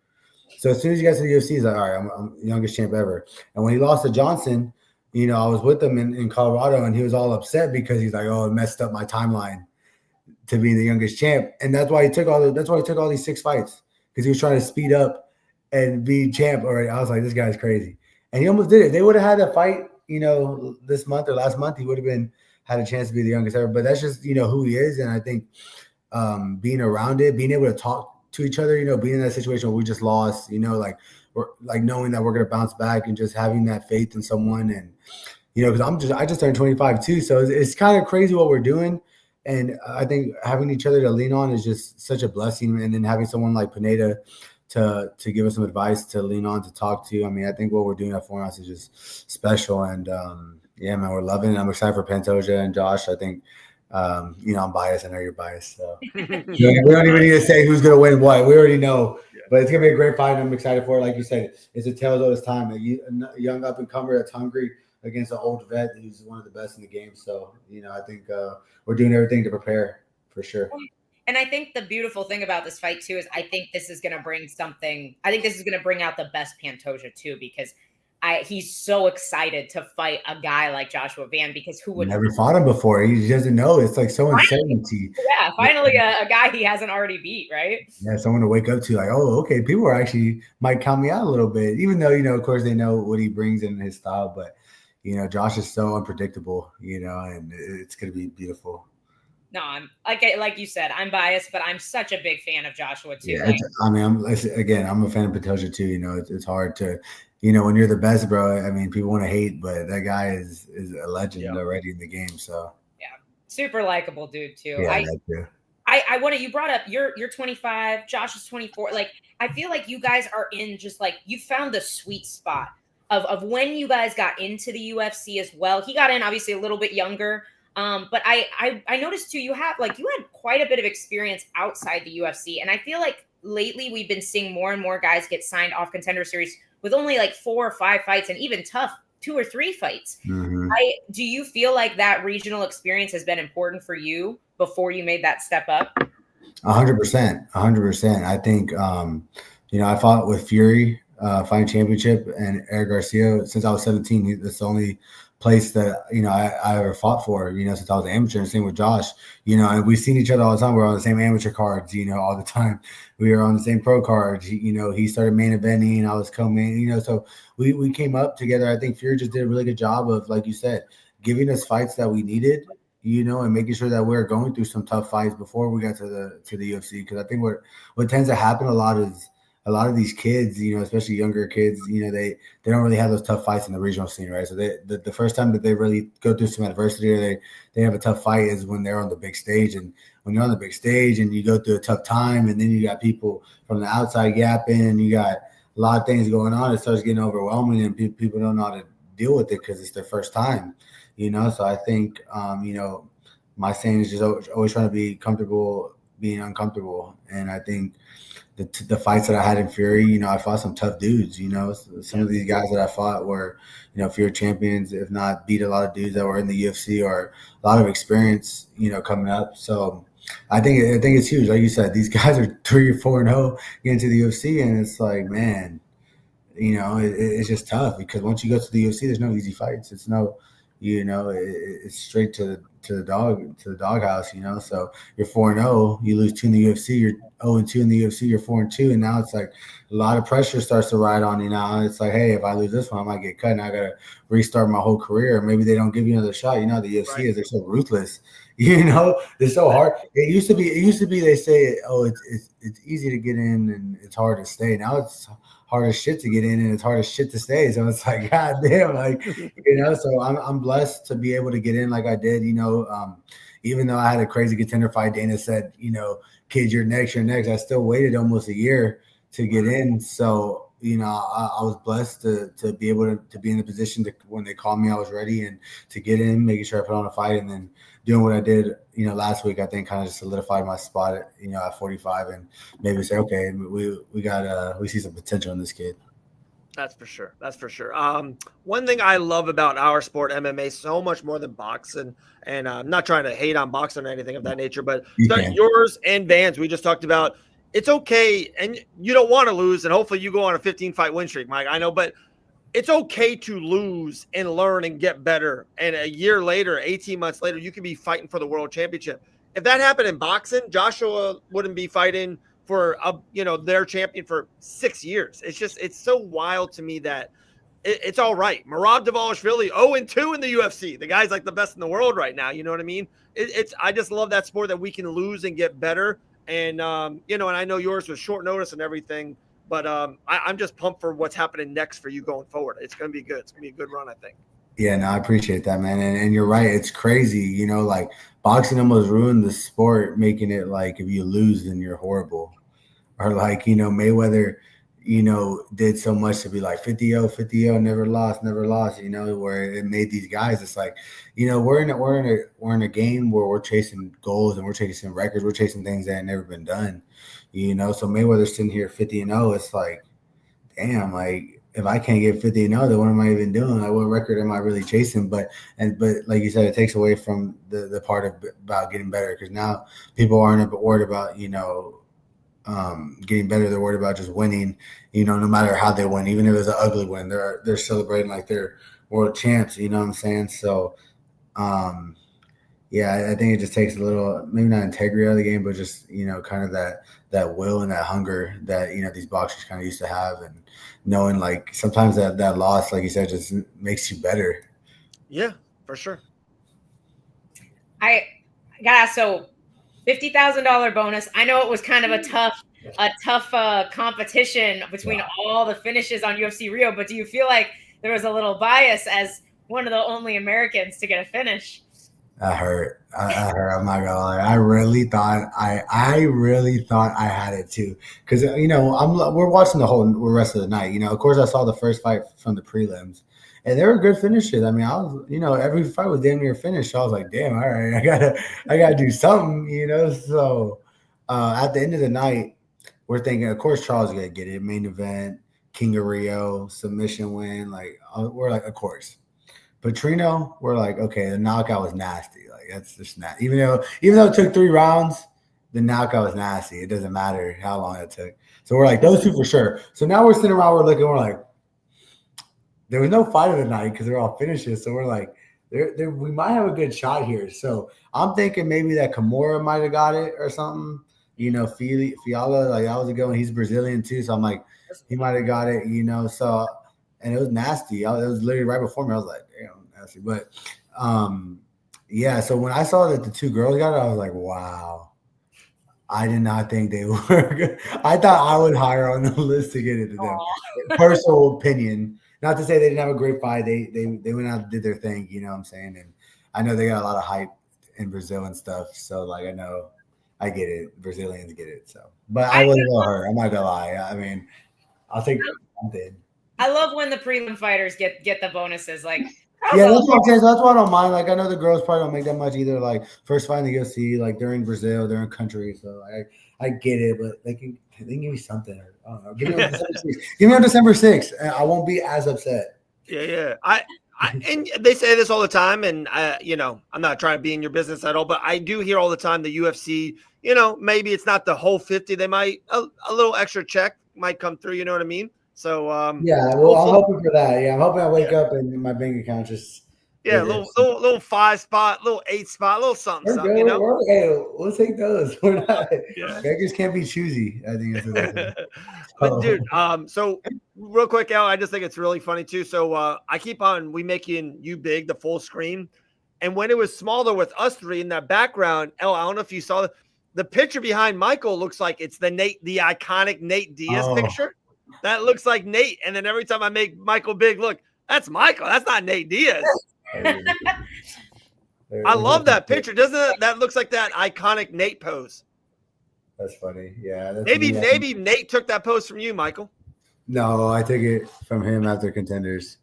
So as soon as he got to the UFC, he's like, all right, I'm the youngest champ ever. And when he lost to Johnson, I was with him in Colorado, and he was all upset because he's like, oh, it messed up my timeline to being the youngest champ. And that's why he took all these 6 fights, because he was trying to speed up and be champ already. I was like, this guy's crazy. And he almost did it. They would have had a fight, this month or last month, he would have had a chance to be the youngest ever. But that's just, who he is. And I think being around it, being able to talk to each other, being in that situation where we just lost, we're like knowing that we're going to bounce back and just having that faith in someone. And, because I just turned 25 too. So it's kind of crazy what we're doing. And I think having each other to lean on is just such a blessing. And then having someone like Pineda to give us some advice, to lean on, to talk to. I mean, I think what we're doing at 4 ounce is just special. And yeah, man, we're loving it. I'm excited for Pantoja and Josh. I think, I'm biased. I know you're biased. So we don't even need to say who's going to win what. We already know. Yeah. But it's going to be a great fight. I'm excited for it. Like you said, it's a tale of his time. A young up-and-comer that's hungry against an old vet who's one of the best in the game. So, I think we're doing everything to prepare for sure. And I think the beautiful thing about this fight, too, is I think this is going to bring something. I think this is going to bring out the best Pantoja, too, because he's so excited to fight a guy like Joshua Van, because who would never fought him before? He doesn't know. It's like so uncertainty. Yeah, finally a guy he hasn't already beat, right? Yeah, someone to wake up to, like, oh, okay, people are actually might count me out a little bit, even though, of course, they know what he brings in his style. But, Josh is so unpredictable, and it's going to be beautiful. No, I'm like you said, I'm biased, but I'm such a big fan of Joshua too. Yeah, I'm a fan of Pantoja too. It's hard to, when you're the best, bro. I mean, people want to hate, but that guy is a legend already in the game. So yeah, super likable dude too. Yeah, I want to. You brought up you're 25, Josh is 24. Like I feel like you guys are in just like you found the sweet spot of when you guys got into the UFC as well. He got in obviously a little bit younger. But I noticed too, you had quite a bit of experience outside the UFC. And I feel like lately we've been seeing more and more guys get signed off Contender Series with only like 4 or 5 fights and even tough 2 or 3 fights. Mm-hmm. Do you feel like that regional experience has been important for you before you made that step up? 100%. I think, I fought with Fury, fighting championship, and Eric Garcia since I was 17. That's the only place that I ever fought for, since I was an amateur. And same with Josh, and we've seen each other all the time. We're on the same amateur cards, all the time. We were on the same pro cards. He started main eventing, I was co-main, so we came up together. I think Fury just did a really good job of, like you said, giving us fights that we needed, and making sure that we're going through some tough fights before we got to the UFC. Because I think what tends to happen a lot is a lot of these kids, especially younger kids, they don't really have those tough fights in the regional scene, right? So the first time that they really go through some adversity or they have a tough fight is when they're on the big stage. And when you're on the big stage and you go through a tough time, and then you got people from the outside yapping, and you got a lot of things going on, it starts getting overwhelming, and people don't know how to deal with it because it's their first time, So I think, my saying is just always trying to be comfortable being uncomfortable. And I think the fights that I had in Fury, I fought some tough dudes, some of these guys that I fought were, Fury champions, if not beat a lot of dudes that were in the UFC, or a lot of experience, coming up. So I think it's huge. Like you said, these guys are 3 or 4-0 getting to the UFC, and it's like, man, it's just tough because once you go to the UFC, there's no easy fights. It's no, it's straight to the doghouse. So you're 4-0, you lose 2 in the UFC, you're 0-2 in the UFC, you're 4-2, and now it's like a lot of pressure starts to ride on you. Now it's like, hey, if I lose this one, I might get cut, and I gotta restart my whole career. Maybe they don't give you another shot. The UFC is they're so ruthless. They're so hard. It used to be. They say, oh, it's easy to get in and it's hard to stay. Now it's hard as shit to get in and it's hard as shit to stay. So it's like, God damn, so I'm blessed to be able to get in like I did, even though I had a crazy contender fight. Dana said, kid, you're next. I still waited almost a year to get in. So, I was blessed to be able to be in the position to, when they called me, I was ready and to get in, making sure I put on a fight, and then doing what I did, last week, I think kind of just solidified my spot at 45 and maybe say, okay, we see some potential in this kid. That's for sure. One thing I love about our sport, MMA, so much more than boxing, and I'm not trying to hate on boxing or anything of that nature, but yours and Van's, we just talked about, it's okay, and you don't want to lose, and hopefully you go on a 15-fight win streak, Mike. I know, but it's okay to lose and learn and get better. And a year later, 18 months later, you can be fighting for the world championship. If that happened in boxing, Joshua wouldn't be fighting for their champion for 6 years. It's so wild to me that it's all right. Merab Dvalishvili 0-2 in the UFC. The guy's like the best in the world right now. You know what I mean? I just love that sport that we can lose and get better. And and I know yours was short notice and everything, but I'm just pumped for what's happening next for you going forward. It's going to be good. It's going to be a good run, I think. Yeah, no, I appreciate that, man. And you're right. It's crazy. Like boxing almost ruined the sport, making it like if you lose, then you're horrible. Or like, Mayweather, did so much to be like 50-0, never lost, where it made these guys, it's like, we're in a game where we're chasing goals and we're chasing records, we're chasing things that have never been done, so Mayweather's sitting here 50-0, it's like, damn, like if I can't get 50-0, then what am I even doing? Like, what record am I really chasing? But like you said, it takes away from the part about getting better, because now people aren't worried about, getting better. They're worried about just winning, no matter how they win, even if it's an ugly win, they're celebrating like they're world champs, what I'm saying? So yeah, I think it just takes a little, maybe not integrity out of the game, but just, kind of that will and that hunger that, these boxers kind of used to have, and knowing like sometimes that loss, like you said, just makes you better. Yeah, for sure. So $50,000 bonus. I know it was kind of a tough competition between all the finishes on UFC Rio, but do you feel like there was a little bias as one of the only Americans to get a finish? I hurt. I'm not gonna lie. I really thought I had it too, because we're watching the whole rest of the night. Of course, I saw the first fight from the prelims, and they were good finishes. I mean, I was, every fight was damn near finished. So I was like, damn, all right, I gotta do something, So at the end of the night, we're thinking, of course, Charles is gonna get it. Main event, King of Rio, submission win. Like we're like, of course. Petrino, we're like, okay, the knockout was nasty. Like that's just not, even though it took 3 rounds, the knockout was nasty. It doesn't matter how long it took. So we're like, those two for sure. So now we're sitting around, we're looking, we're like, there was no fight of the night because they're all finishes. So we're like, we might have a good shot here. So I'm thinking maybe that Kimura might have got it or something. Fiala, like that was a good one. He's Brazilian too. So I'm like, he might have got it, So, and it was nasty. It was literally right before me. I was like, damn, nasty. But yeah, so when I saw that the 2 girls got it, I was like, wow. I did not think they were good. I thought I would hire on the list to get it to them. Personal opinion. Not to say they didn't have a great fight. They went out and did their thing, you know what I'm saying? And I know they got a lot of hype in Brazil and stuff. So like I know I get it. Brazilians get it. So but I wasn't gonna hurt. I'm not gonna lie. I mean, I'll take something. I love when the prelim fighters get the bonuses. Like, yeah, that's what I'm saying. So that's why I don't mind. Like, I know the girls probably don't make that much either. Like, first fight in the UFC, like they're in Brazil, they're in country. So I get it, but they can give me something. I don't know. Give me on December 6th. I won't be as upset. Yeah. And they say this all the time, and I'm not trying to be in your business at all, but I do hear all the time the UFC, maybe it's not the whole 50. They might a little extra check might come through. You know what I mean? So yeah, well, I'm hoping for that. Yeah, I'm hoping I wake up and my bank account just little 5 spot, little 8 spot, little something. Hey, we'll take those. We're not. Yeah. Beggars can't be choosy. I think that's what they say. But dude, so real quick, Elle, I just think it's really funny too. So I keep on we making you big, the full screen, and when it was smaller with us three in that background, Elle, I don't know if you saw the picture behind Michael looks like it's the iconic Nate Diaz picture. That looks like Nate, and then every time I make Michael big, look, that's Michael. That's not Nate Diaz. I love that picture. Doesn't that looks like that iconic Nate pose? That's funny. Yeah. Maybe Nate took that pose from you, Michael. No, I took it from him after Contenders.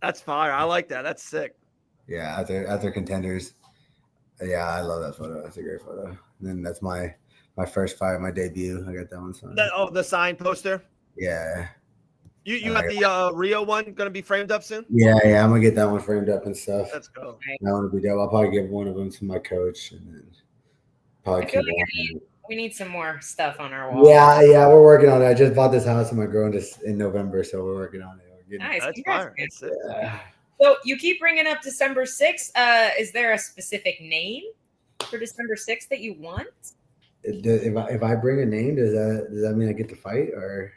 That's fire. I like that. That's sick. Yeah, after Contenders. Yeah, I love that photo. That's a great photo. And then that's my first fight, my debut. I got that one signed. The signed poster? Yeah. You got the Rio one going to be framed up soon? Yeah, I'm going to get that one framed up and stuff. Let's go. That one will be dope. I'll probably give one of them to my coach and then probably I feel like we need some more stuff on our wall. Yeah, we're working on it. I just bought this house and my girl just in November, so we're working on it. Nice. That's fire. That's it. Yeah. So you keep bringing up December 6th. Is there a specific name for December 6th that you want? If I bring a name, does that mean I get to fight or?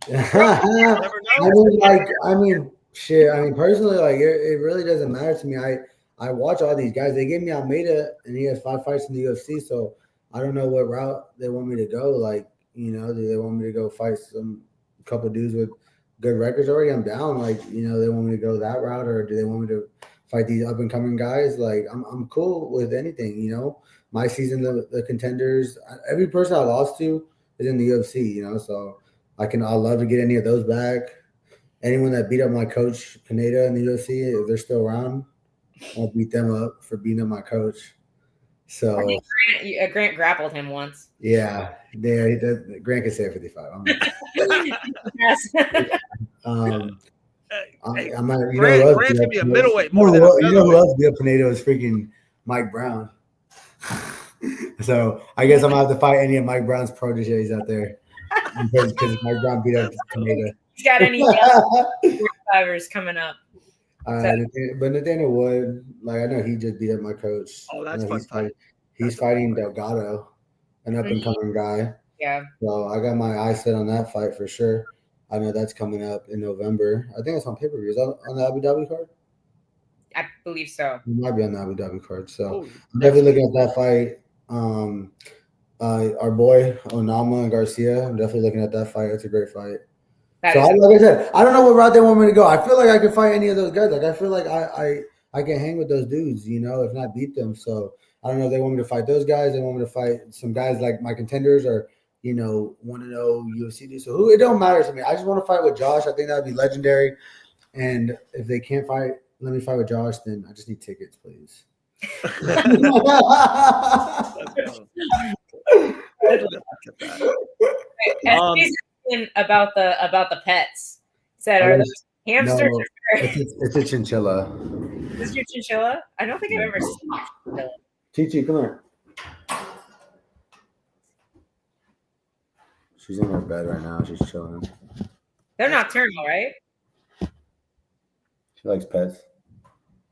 Personally, like it really doesn't matter to me. I watch all these guys. They gave me Almeida, and he has 5 fights in the UFC. So I don't know what route they want me to go. Like, do they want me to go fight some couple dudes with good records already? I'm down. Like, they want me to go that route, or do they want me to fight these up and coming guys? Like, I'm cool with anything. My season, the Contenders, every person I lost to is in the UFC. So. I'd love to get any of those back. Anyone that beat up my coach Pineda in the UFC, if they're still around, I'll beat them up for beating up my coach. So I think Grant grappled him once. Yeah, Grant can say 55. Grant can be a middleweight more than a featherweight. Who else beat up Pineda is freaking Mike Brown. So I guess I'm gonna have to fight any of Mike Brown's proteges out there. Because Mike Brown beat up Pineda. He's got any fighters coming up? But Nathaniel Wood, I know he just beat up my coach. Oh, that's fun. He's fighting Delgado, an up and coming guy. Yeah. So I got my eyes set on that fight for sure. I know that's coming up in November. I think it's on pay-per-view. Is that on the Abu Dhabi card? I believe so. It might be on the Abu Dhabi card. So I'm definitely looking at that fight. Our boy Onama and Garcia. I'm definitely looking at that fight. It's a great fight. Like I said, I don't know what route they want me to go. I feel like I could fight any of those guys. Like I feel like I can hang with those dudes, if not beat them. So I don't know if they want me to fight those guys. They want me to fight some guys like my Contenders or 1-0 UFC dudes. So it don't matter to me. I just want to fight with Josh. I think that would be legendary. And if they can't fight, let me fight with Josh. Then I just need tickets, please. About the pets. Said, are those hamsters? No, it's a chinchilla. Is this your chinchilla? I don't think I've ever seen a chinchilla. Chi-Chi, come here. She's in her bed right now. She's chilling. They're nocturnal, right? She likes pets.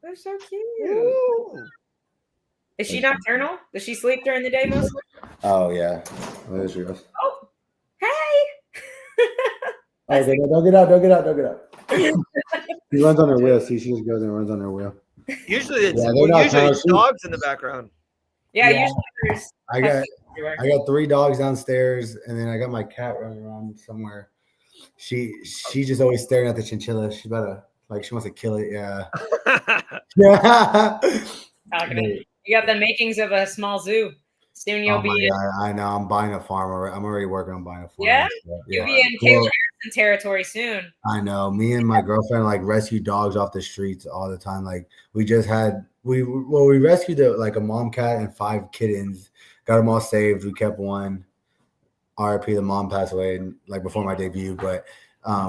They're so cute. Ooh. Is she nocturnal? Does she sleep during the day mostly? Oh, yeah. There she goes. Oh, hey. Okay, don't get out. She runs on her wheel. See, she just goes and runs on her wheel. Usually it's dogs in the background. Yeah. Usually there's. I got 3 dogs downstairs, and then I got my cat running around somewhere. She's just always staring at the chinchilla. She's about to she wants to kill it. Yeah. You got the makings of a small zoo. Soon you'll be. I know. I'm buying a farm. I'm already working on buying a farm. Yeah. You'll be in Taylor Harrison territory soon. I know. Me and my girlfriend rescue dogs off the streets all the time. We just had we rescued a mom cat and 5 kittens. Got them all saved. We kept one. RIP, the mom passed away before my debut, but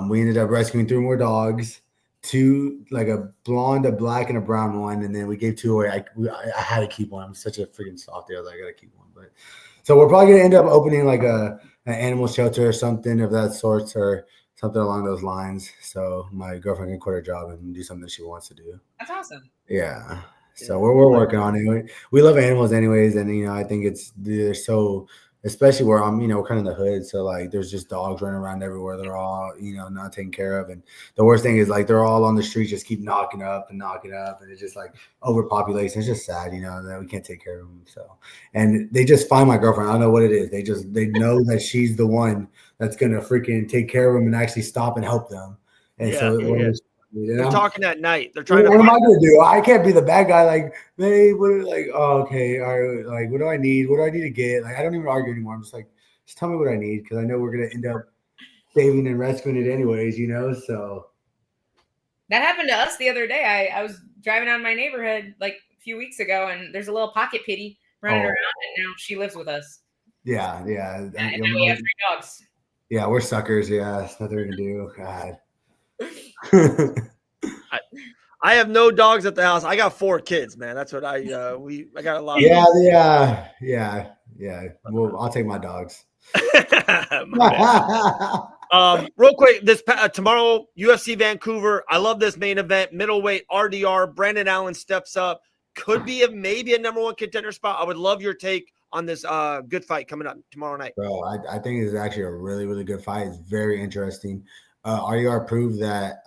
we ended up rescuing 3 more dogs. two, like a blonde, a black, and a brown one, and then we gave two away. I had to keep one. I'm such a freaking softie. I was like, I gotta keep one. But so we're probably gonna end up opening like an animal shelter or something of that sort, or something along those lines. So my girlfriend can quit her job and do something she wants to do. That's awesome. Yeah. So we're working on it. We love animals anyways, and I think they're so, especially where I'm, we're kind of in the hood, so like there's just dogs running around everywhere. They're all, not taken care of, and the worst thing is like they're all on the street, just keep knocking up, and it's just like overpopulation. It's just sad, that we can't take care of them. So, and they just find my girlfriend. I don't know what it is. They know that she's the one that's gonna freaking take care of them and actually stop and help them. And they're talking at night. They're trying to. What am I gonna do? I can't be the bad guy. Like, hey, okay, all right. Like, what do I need? What do I need to get? Like, I don't even argue anymore. I'm just like, just tell me what I need, because I know we're gonna end up saving and rescuing it anyways. So that happened to us the other day. I was driving out of my neighborhood like a few weeks ago, and there's a little pocket pitty running around, and now she lives with us. Yeah. And now we have 3 dogs. Yeah, we're suckers. Yeah, there's nothing we can do. God. I have no dogs at the house. I got 4 kids, man. That's what I got a lot. Yeah. Well, I'll take my dogs. Real quick, tomorrow UFC Vancouver. I love this main event. Middleweight RDR. Brandon Allen steps up. Could be maybe a number 1 contender spot. I would love your take on this good fight coming up tomorrow night. Bro, I think it's actually a really, really good fight. It's very interesting. RDR proved that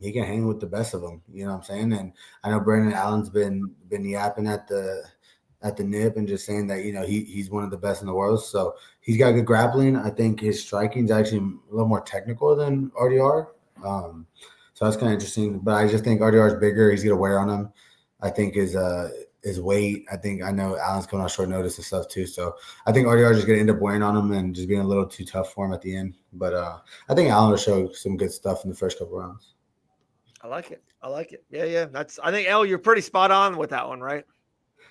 he can hang with the best of them. You know what I'm saying? And I know Brandon Allen's been yapping at the nip and just saying that he's one of the best in the world. So he's got good grappling. I think his striking is actually a little more technical than RDR. So that's kind of interesting. But I just think RDR is bigger. He's gonna wear on him. I think his weight. I know Allen's coming on short notice and stuff too. So I think RDR is just gonna end up wearing on him and just being a little too tough for him at the end. But I think Allen will show some good stuff in the first couple rounds. I like it. Yeah. I think Elle, you're pretty spot on with that one, right?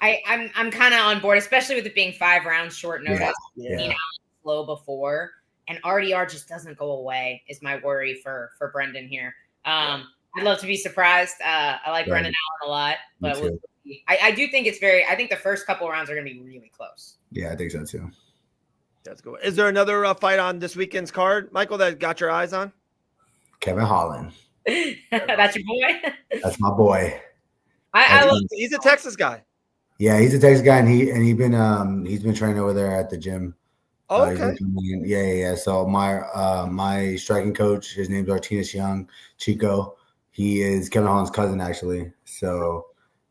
I'm kind of on board, especially with it being 5 rounds short notice. Yeah. Slow before, and RDR just doesn't go away is my worry for Brendan here. I'd love to be surprised. I like Brendan Allen a lot, but I do think I think the first couple rounds are going to be really close. Yeah, I think so too. That's good. Is there another fight on this weekend's card, Michael, that got your eyes on? Kevin Holland. That's your boy? That's my boy. He's a Texas guy. Yeah, he's a Texas guy, and he's been training over there at the gym. Oh, okay. Yeah. So my striking coach, his name's Artinus Young, Chico. He is Kevin Holland's cousin, actually. So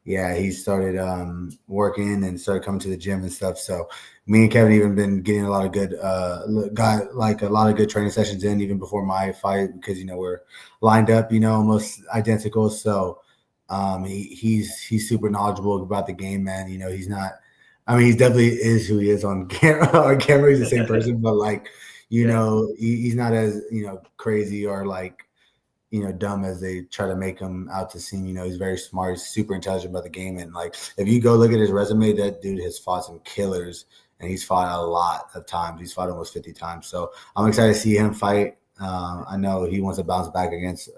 yeah, he started working and started coming to the gym and stuff. So me and Kevin even been getting a lot of good training sessions in even before my fight, because we're lined up, almost identical. So he's super knowledgeable about the game, man. He's not. I mean, he definitely is who he is on camera. On camera, he's the same person, but he's not as crazy or dumb as they try to make him out to seem. He's very smart. He's super intelligent about the game, and if you go look at his resume, that dude has fought some killers, and he's fought a lot of times. He's fought almost 50 times. So I'm excited to see him fight. I know he wants to bounce back against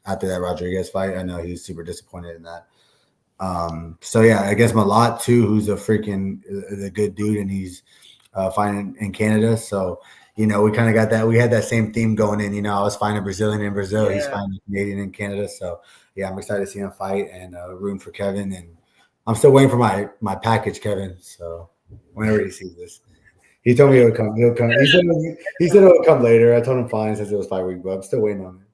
after that Rodriguez fight. I know he's super disappointed in that. So yeah, I guess Malat too, who's a good dude, and he's fighting in Canada. So we kind of got that. We had that same theme going in. I was fighting a Brazilian in Brazil. Yeah. He's fighting a Canadian in Canada. So yeah, I'm excited to see him fight and rooting for Kevin. And I'm still waiting for my package, Kevin. So whenever he sees this, he told me it would come. He'll come. He said it would come later. I told him fine since it was 5 weeks, but I'm still waiting on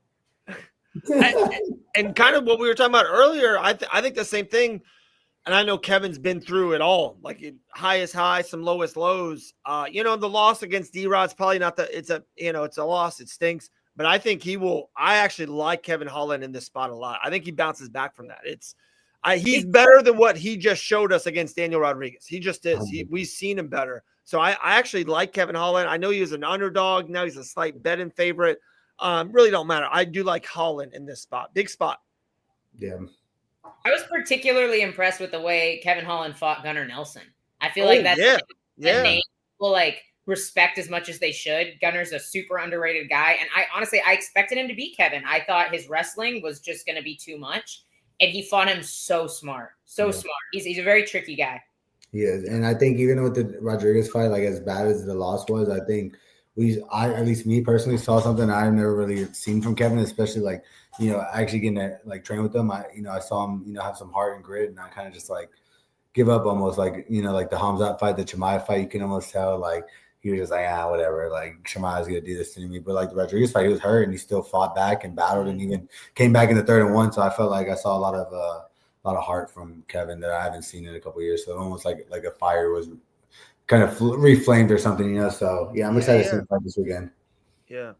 it. And kind of what we were talking about earlier, I think the same thing. And I know Kevin's been through it all, highest highs, some lowest lows. The loss against D-Rod's probably not it's a loss. It stinks, but I think I actually like Kevin Holland in this spot a lot. I think he bounces back from that. He's better than what he just showed us against Daniel Rodriguez. He just is. We've seen him better. So I actually like Kevin Holland. I know he was an underdog. Now he's a slight betting favorite. Really don't matter. I do like Holland in this spot. Big spot. Yeah. I was particularly impressed with the way Kevin Holland fought Gunnar Nelson. I feel like that's a name people respect as much as they should. Gunner's a super underrated guy. And I expected him to beat Kevin. I thought his wrestling was just going to be too much. And he fought him so smart. Smart. He's a very tricky guy. He is. And I think even with the Rodriguez fight, like as bad as the loss was, I think at least me personally, saw something I've never really seen from Kevin, especially like, actually getting to like train with him. I saw him, have some heart and grit, and I kind of just like give up almost, like, like the Hamzat fight, the Chimaev fight, you can almost tell like he was just like, whatever, like Chimaev's gonna do this to me. But like the Rodriguez fight, he was hurt and he still fought back and battled and even came back in the third and won. So I felt like I saw a lot of heart from Kevin that I haven't seen in a couple of years. So almost like a fire was kind of reflamed or something, So yeah, I'm excited to see him fight this weekend. Yeah,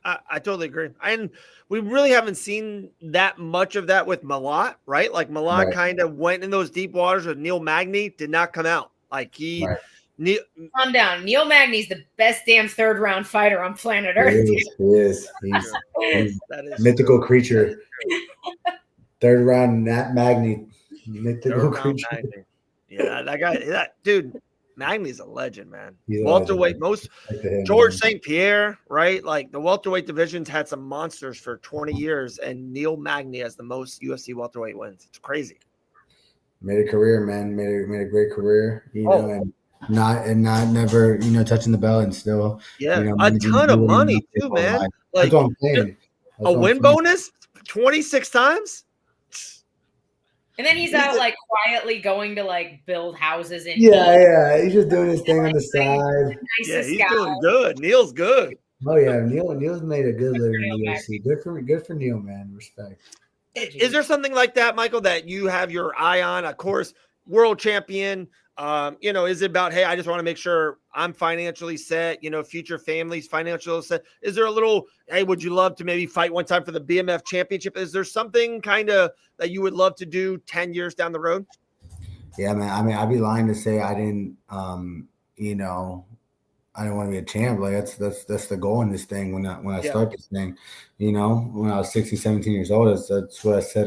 I totally agree. And we really haven't seen that much of that with Malat, right? Like Malat kind of went in those deep waters with Neil Magny, did not come out. Like calm down. Neil Magny's the best damn third round fighter on planet Earth. He is. He's a mythical creature. Third round Nat Magny. Mythical creature. Magny. Yeah, that guy, dude. Magny's a legend, man. Welterweight, George St. Pierre, right? Like the welterweight division's had some monsters for 20 years, and Neil Magny has the most UFC welterweight wins. It's crazy. Made a career, man. Made a great career, and never, touching the belt and still, a ton of money too, man. Like that's what I'm saying. A win bonus 26 times. And then he's out like quietly going to like build houses in. Yeah. He's just doing his thing on the side. He's doing good. Neil's good. Oh yeah, Neil's made a good living in the UFC. Good for Neil, man. Respect. Is there something like that, Michael, that you have your eye on? Of course, world champion. Is it about, hey, I just want to make sure I'm financially set, future families financially set? Is there a little, hey, would you love to maybe fight one time for the BMF championship? Is there something kind of that you would love to do 10 years down the road? Yeah, man. I mean, I'd be lying to say I didn't, I didn't want to be a champ. Like that's the goal in this thing. When I start this thing, when I was 16, 17 years old, that's what I said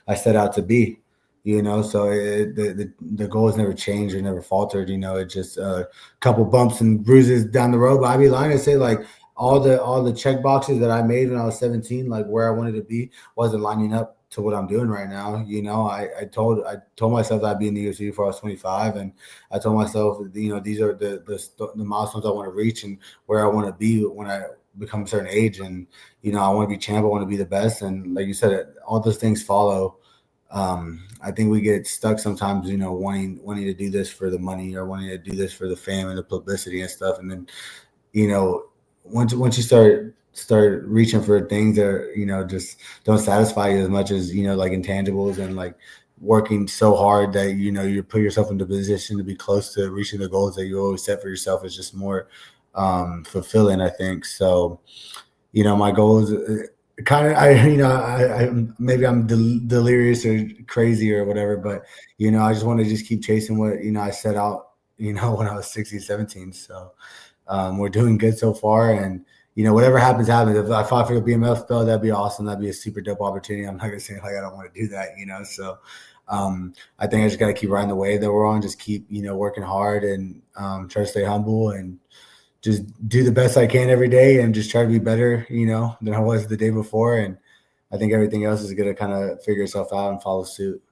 I set out to be. So the goal has never changed or never faltered. It's just a couple bumps and bruises down the road. But I'd be lying to say like all the check boxes that I made when I was 17, like where I wanted to be, wasn't lining up to what I'm doing right now. I told myself that I'd be in the UFC before I was 25, and I told myself, these are the milestones I want to reach and where I want to be when I become a certain age. And I want to be champ. I want to be the best. And like you said, all those things follow. I think we get stuck sometimes, wanting to do this for the money or wanting to do this for the fame and the publicity and stuff. And then, once you start reaching for things that, just don't satisfy you as much as, like intangibles and like working so hard that, you put yourself into a position to be close to reaching the goals that you always set for yourself is just more fulfilling, I think. So, my goal is kind of, I maybe I'm delirious or crazy or whatever, but I just want to just keep chasing what I set out when I was 16, 17. So we're doing good so far, and whatever happens. If I fought for the BMF belt, that'd be awesome. That'd be a super dope opportunity. I'm not gonna say like I don't want to do that, So I think I just gotta keep riding the wave that we're on. Just keep working hard and try to stay humble and just do the best I can every day and just try to be better, than I was the day before. And I think everything else is going to kind of figure itself out and follow suit.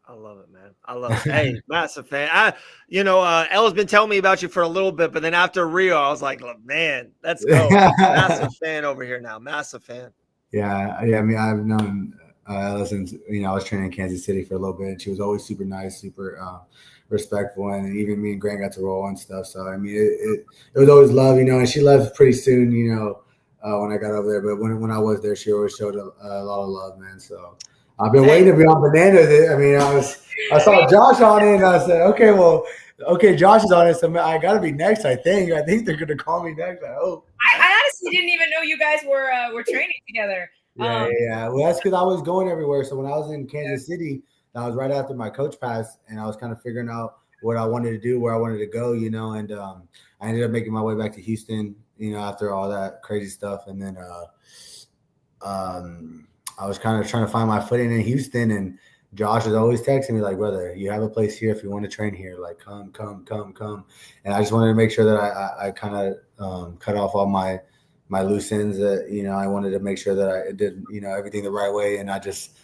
I love it, man. I love it. Hey, massive fan. Elle's been telling me about you for a little bit, but then after Rio, I was like, man, let's go. Massive fan over here now. Massive fan. Yeah. I mean, I've known Elle since, I was training in Kansas City for a little bit, and she was always super nice, super respectful, and even me and Grant got to roll and stuff. So I mean, it was always love, and she left pretty soon, when I got over there. But when I was there, she always showed a lot of love, man. So I've been waiting to be on Bananas. I mean, I saw Josh on it, and I said, okay, Josh is on it, so I got to be next. I think they're gonna call me next. I hope. I honestly didn't even know you guys were training together. Yeah. Well, that's because I was going everywhere. So when I was in Kansas City, that was right after my coach passed, and I was kind of figuring out what I wanted to do, where I wanted to go, and I ended up making my way back to Houston, after all that crazy stuff. And then I was kind of trying to find my footing in Houston, and Josh is always texting me like, brother, you have a place here if you want to train here. Like, come. And I just wanted to make sure that I kind of cut off all my loose ends. That I wanted to make sure that I did everything the right way, and I just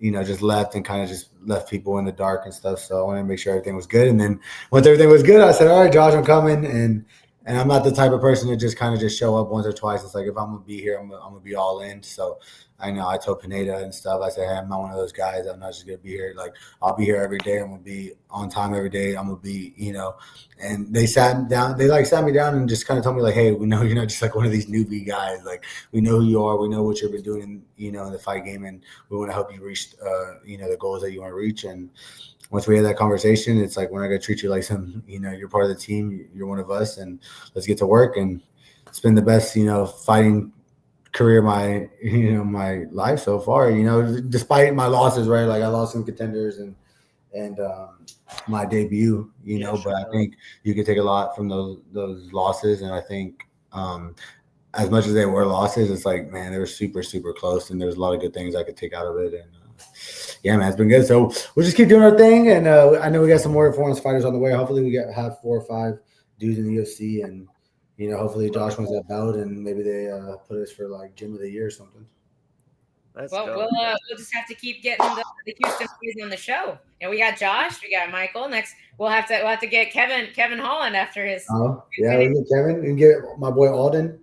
just left and kind of just left people in the dark and stuff. So I wanted to make sure everything was good. And then once everything was good, I said, all right, Josh, I'm coming. And I'm not the type of person to just kind of just show up once or twice. It's like, if I'm going to be here, I'm going to be all in. So I know I told Pineda and stuff. I said, hey, I'm not one of those guys. I'm not just going to be here. Like, I'll be here every day. I'm going to be on time every day. I'm going to be, and they sat down. They sat me down and just kind of told me like, hey, we know you're not just like one of these newbie guys. Like, we know who you are. We know what you've been doing, in the fight game, and we want to help you reach, the goals that you want to reach. And once we had that conversation, it's like, we're not going to treat you like some, you're part of the team. You're one of us, and let's get to work. And it's been the best, fighting career my life so far, despite my losses, right? Like, I lost some contenders and my debut, but I think you can take a lot from those losses. And I think as much as they were losses, it's like, man, they were super, super close, and there's a lot of good things I could take out of it. And yeah, man, it's been good. So we'll just keep doing our thing. And I know we got some more performance fighters on the way. Hopefully we have 4 or 5 dudes in the UFC, and hopefully Josh wins that belt, and maybe they put us for like gym of the year or something. We'll just have to keep getting the Houston boys on the show. And we got Josh, we got Michael. Next, we'll have to get Kevin Holland after his. Oh yeah, we get Kevin and get my boy Alden.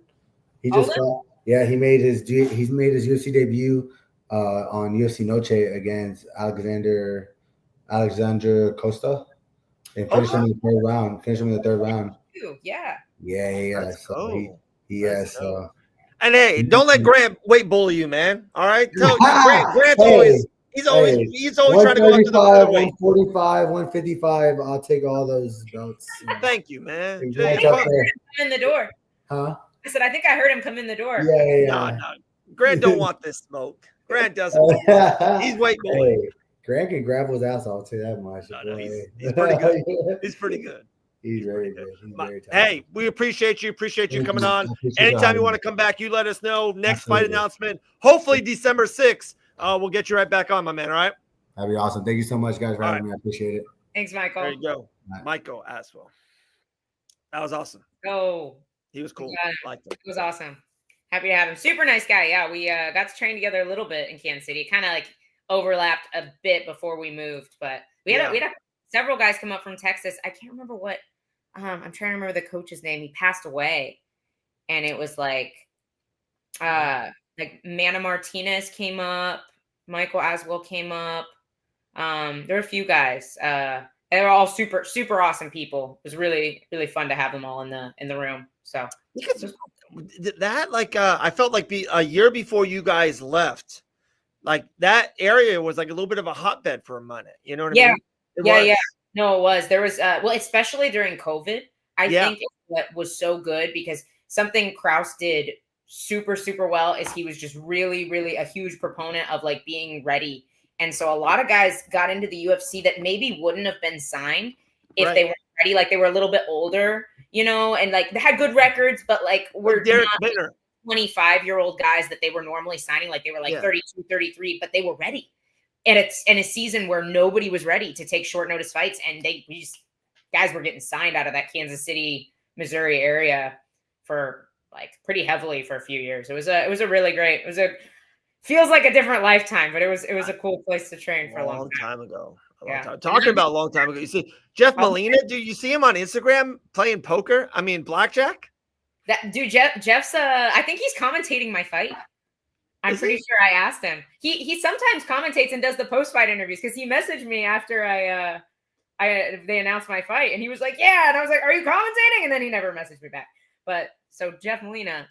He just fought. Yeah, he made his UFC debut on UFC Noche against Alexander Costa, and finished him in the third round. Yeah. Yeah. So so. And hey, don't let Grant weight bully you, man. All right, Grant's always trying to go up to the weight. 145, 155. I'll take all those belts. Thank you, man. In the door. Huh? I said, I think I heard him come in the door. Yeah. No. Grant don't want this smoke. Grant doesn't. He's weight bullying. Hey, Grant can grab his ass. I'll tell you that much. No, he's pretty good. He's pretty good. He's very good. He's very talented. Hey, we appreciate you. Appreciate you coming on. Anytime you want to come back, you let us know. Next fight announcement, hopefully December 6th. We'll get you right back on, my man. All right. That'd be awesome. Thank you so much, guys, for having me. I appreciate it. Thanks, Michael. There you go. Michael Aswell. That was awesome. Oh, he was cool. Liked him. It was awesome. Happy to have him. Super nice guy. Yeah, we got to train together a little bit in Kansas City. Kind of like overlapped a bit before we moved, but we had several guys come up from Texas. I can't remember what. I'm trying to remember the coach's name. He passed away, and it was like Manna Martinez came up, Michael Aswell came up. There were a few guys. They were all super, super awesome people. It was really, really fun to have them all in the room. So I felt like a year before you guys left, like that area was like a little bit of a hotbed for a minute. You know what I mean? Yeah. No, it was. There was especially during COVID, I think what was so good, because something Kraus did super, super well is he was just really, really a huge proponent of like being ready. And so a lot of guys got into the UFC that maybe wouldn't have been signed if they weren't ready. Like, they were a little bit older, and like they had good records, but like we're not 25-year-old guys that they were normally signing. Like, they were like 32, 33, but they were ready. And it's in a season where nobody was ready to take short notice fights, and guys were getting signed out of that Kansas City, Missouri area for like pretty heavily for a few years. It was a really great. Feels like a different lifetime, but it was a cool place to train for a long time ago. Talking about a long time ago. You see Jeff Molina? Do you see him on Instagram playing poker? I mean, blackjack. That dude, Jeff's. I think he's commentating my fight. I'm pretty sure I asked him. He sometimes commentates and does the post-fight interviews, because he messaged me after they announced my fight, and he was like, "Yeah," and I was like, "Are you commentating?" And then he never messaged me back. But so Jeff Molina.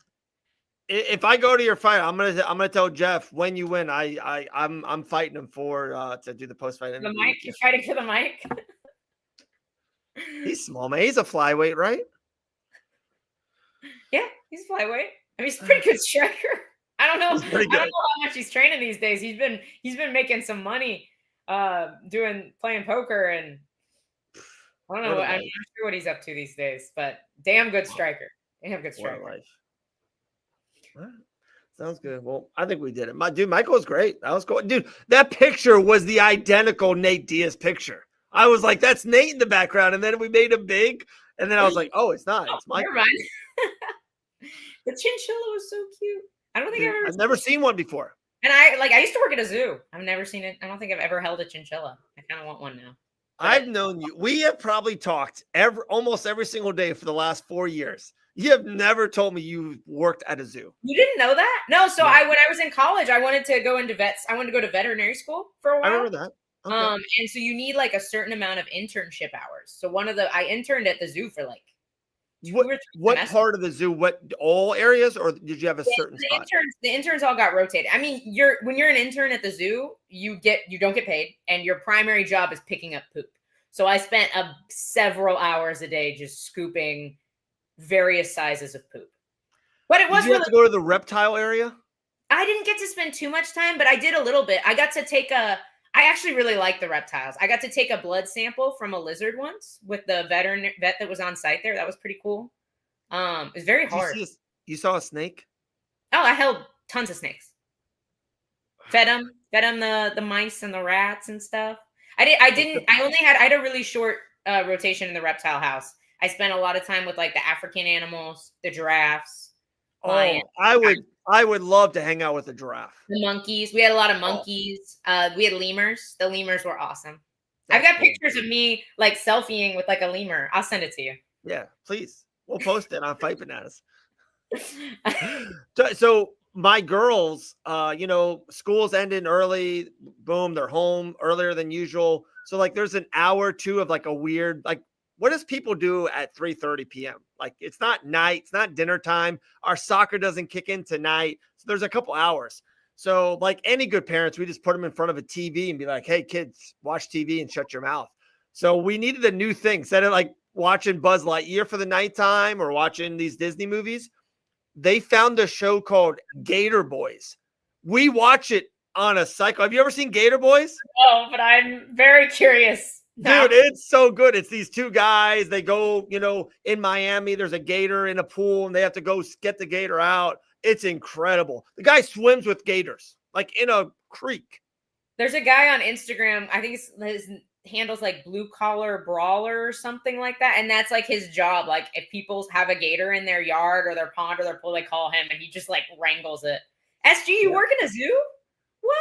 If I go to your fight, I'm gonna tell Jeff when you win. I'm fighting him to do the post-fight interview. The mic. You're fighting for the mic. He's small, man. He's a flyweight, right? Yeah, he's a flyweight. I mean, he's a pretty good striker. I don't know how much he's training these days. He's been making some money playing poker, and I don't know. I'm not sure what he's up to these days, but damn good striker. Damn good striker. Sounds good. Well, I think we did it. Michael was great. That was cool. Dude, that picture was the identical Nate Diaz picture. I was like, that's Nate in the background. And then we made him big. And then I was like, oh, it's not. It's Michael. Never mind. The chinchilla was so cute. I don't think I've never seen one before. And I used to work at a zoo. I've never seen it. I don't think I've ever held a chinchilla. I kind of want one now. I've known you. We have probably talked almost every single day for the last 4 years. You have never told me you worked at a zoo. You didn't know that? No. So No. when I was in college, I wanted to go into vets. I wanted to go to veterinary school for a while. I remember that. Okay. And so you need like a certain amount of internship hours. So I interned at the zoo for like what part of the zoo? What, all areas, or did you have a certain spot? The interns all got rotated. I mean, when you're an intern at the zoo, you don't get paid, and your primary job is picking up poop. So I spent several hours a day just scooping various sizes of poop. But it was Did you have to go to the reptile area? I didn't get to spend too much time, but I did a little bit. I got to take I actually really like the reptiles. I got to take a blood sample from a lizard once with the vet that was on site there. That was pretty cool. It was very hard. You saw a snake? Oh, I held tons of snakes. Fed them the mice and the rats and stuff. I had a really short rotation in the reptile house. I spent a lot of time with like the African animals, the giraffes. Lions. I would love to hang out with a giraffe. The monkeys. We had a lot of monkeys. We had lemurs. The lemurs were awesome. That's I've got cool. pictures of me like selfieing with like a lemur. I'll send it to you. Yeah, please. We'll post it on Fight Bananas. So my girls, schools ended early. Boom, they're home earlier than usual. So like there's an hour or two of like a weird, like, what does people do at 3:30 p.m.? Like, it's not night, it's not dinner time. Our soccer doesn't kick in tonight. So there's a couple hours. So like any good parents, we just put them in front of a TV and be like, hey, kids, watch TV and shut your mouth. So we needed a new thing. Instead of like watching Buzz Lightyear for the nighttime or watching these Disney movies, they found a show called Gator Boys. We watch it on a cycle. Have you ever seen Gator Boys? Oh, but I'm very curious. Dude, it's so good. It's these two guys. They go, in Miami, there's a gator in a pool and they have to go get the gator out. It's incredible. The guy swims with gators, like in a creek. There's a guy on Instagram. I think his handle's like Blue Collar Brawler or something like that. And that's like his job. Like if people have a gator in their yard or their pond or their pool, they call him and he just like wrangles it. SG, you work in a zoo? What?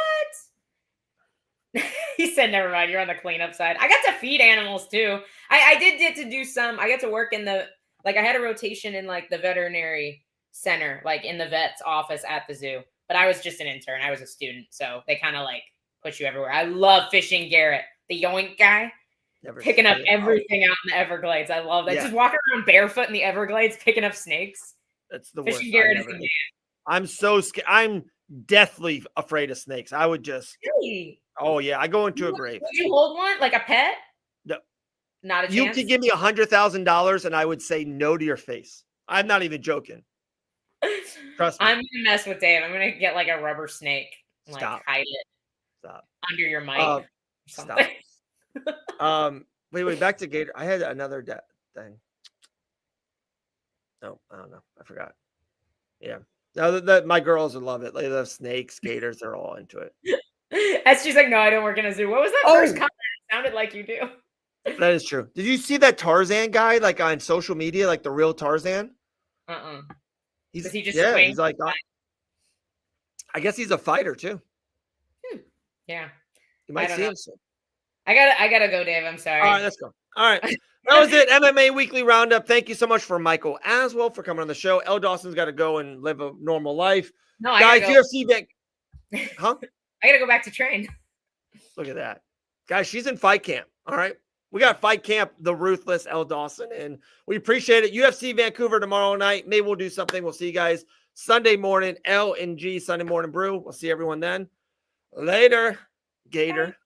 He said, never mind. You're on the cleanup side. I got to feed animals too. I did get to do some. I got to work in I had a rotation in like the veterinary center, like in the vet's office at the zoo. But I was just an intern. I was a student. So they kind of like push you everywhere. I love fishing Garrett, the yoink guy, picking up everything out in the Everglades. I love that. Yeah. Just walking around barefoot in the Everglades, picking up snakes. That's the worst. Fishing Garrett is the man. I'm so scared. I'm deathly afraid of snakes. I would just. Really? Oh, yeah. I go into a grave. Would you hold one? Like a pet? No. Not a chance? You could give me $100,000 and I would say no to your face. I'm not even joking. Trust me. I'm going to mess with Dave. I'm going to get like a rubber snake. And, Stop. Hide it. Stop. Under your mic. Stop. Wait, back to Gator. I had another thing. No, I don't know. I forgot. Yeah. No, my girls would love it. They love snakes, gators. They're all into it. She's like, no, I don't work in a zoo. What was that first comment? It sounded like you do. That is true. Did you see that Tarzan guy, like on social media, like the real Tarzan? Was he just he's like, I guess he's a fighter too. Yeah. You might see him soon. I gotta go, Dave. I'm sorry. All right, let's go. All right. That was it. MMA Weekly Roundup. Thank you so much for Michael as well for coming on the show. Elle Dawson's got to go and live a normal life. No, guys, UFC back. Huh? I gotta go back to train. Look at that. Guys, she's in fight camp. All right. We got fight camp, the ruthless Elle Dawson, and we appreciate it. UFC Vancouver tomorrow night. Maybe we'll do something. We'll see you guys Sunday morning. L&G Sunday Morning Brew. We'll see everyone then. Later, Gator.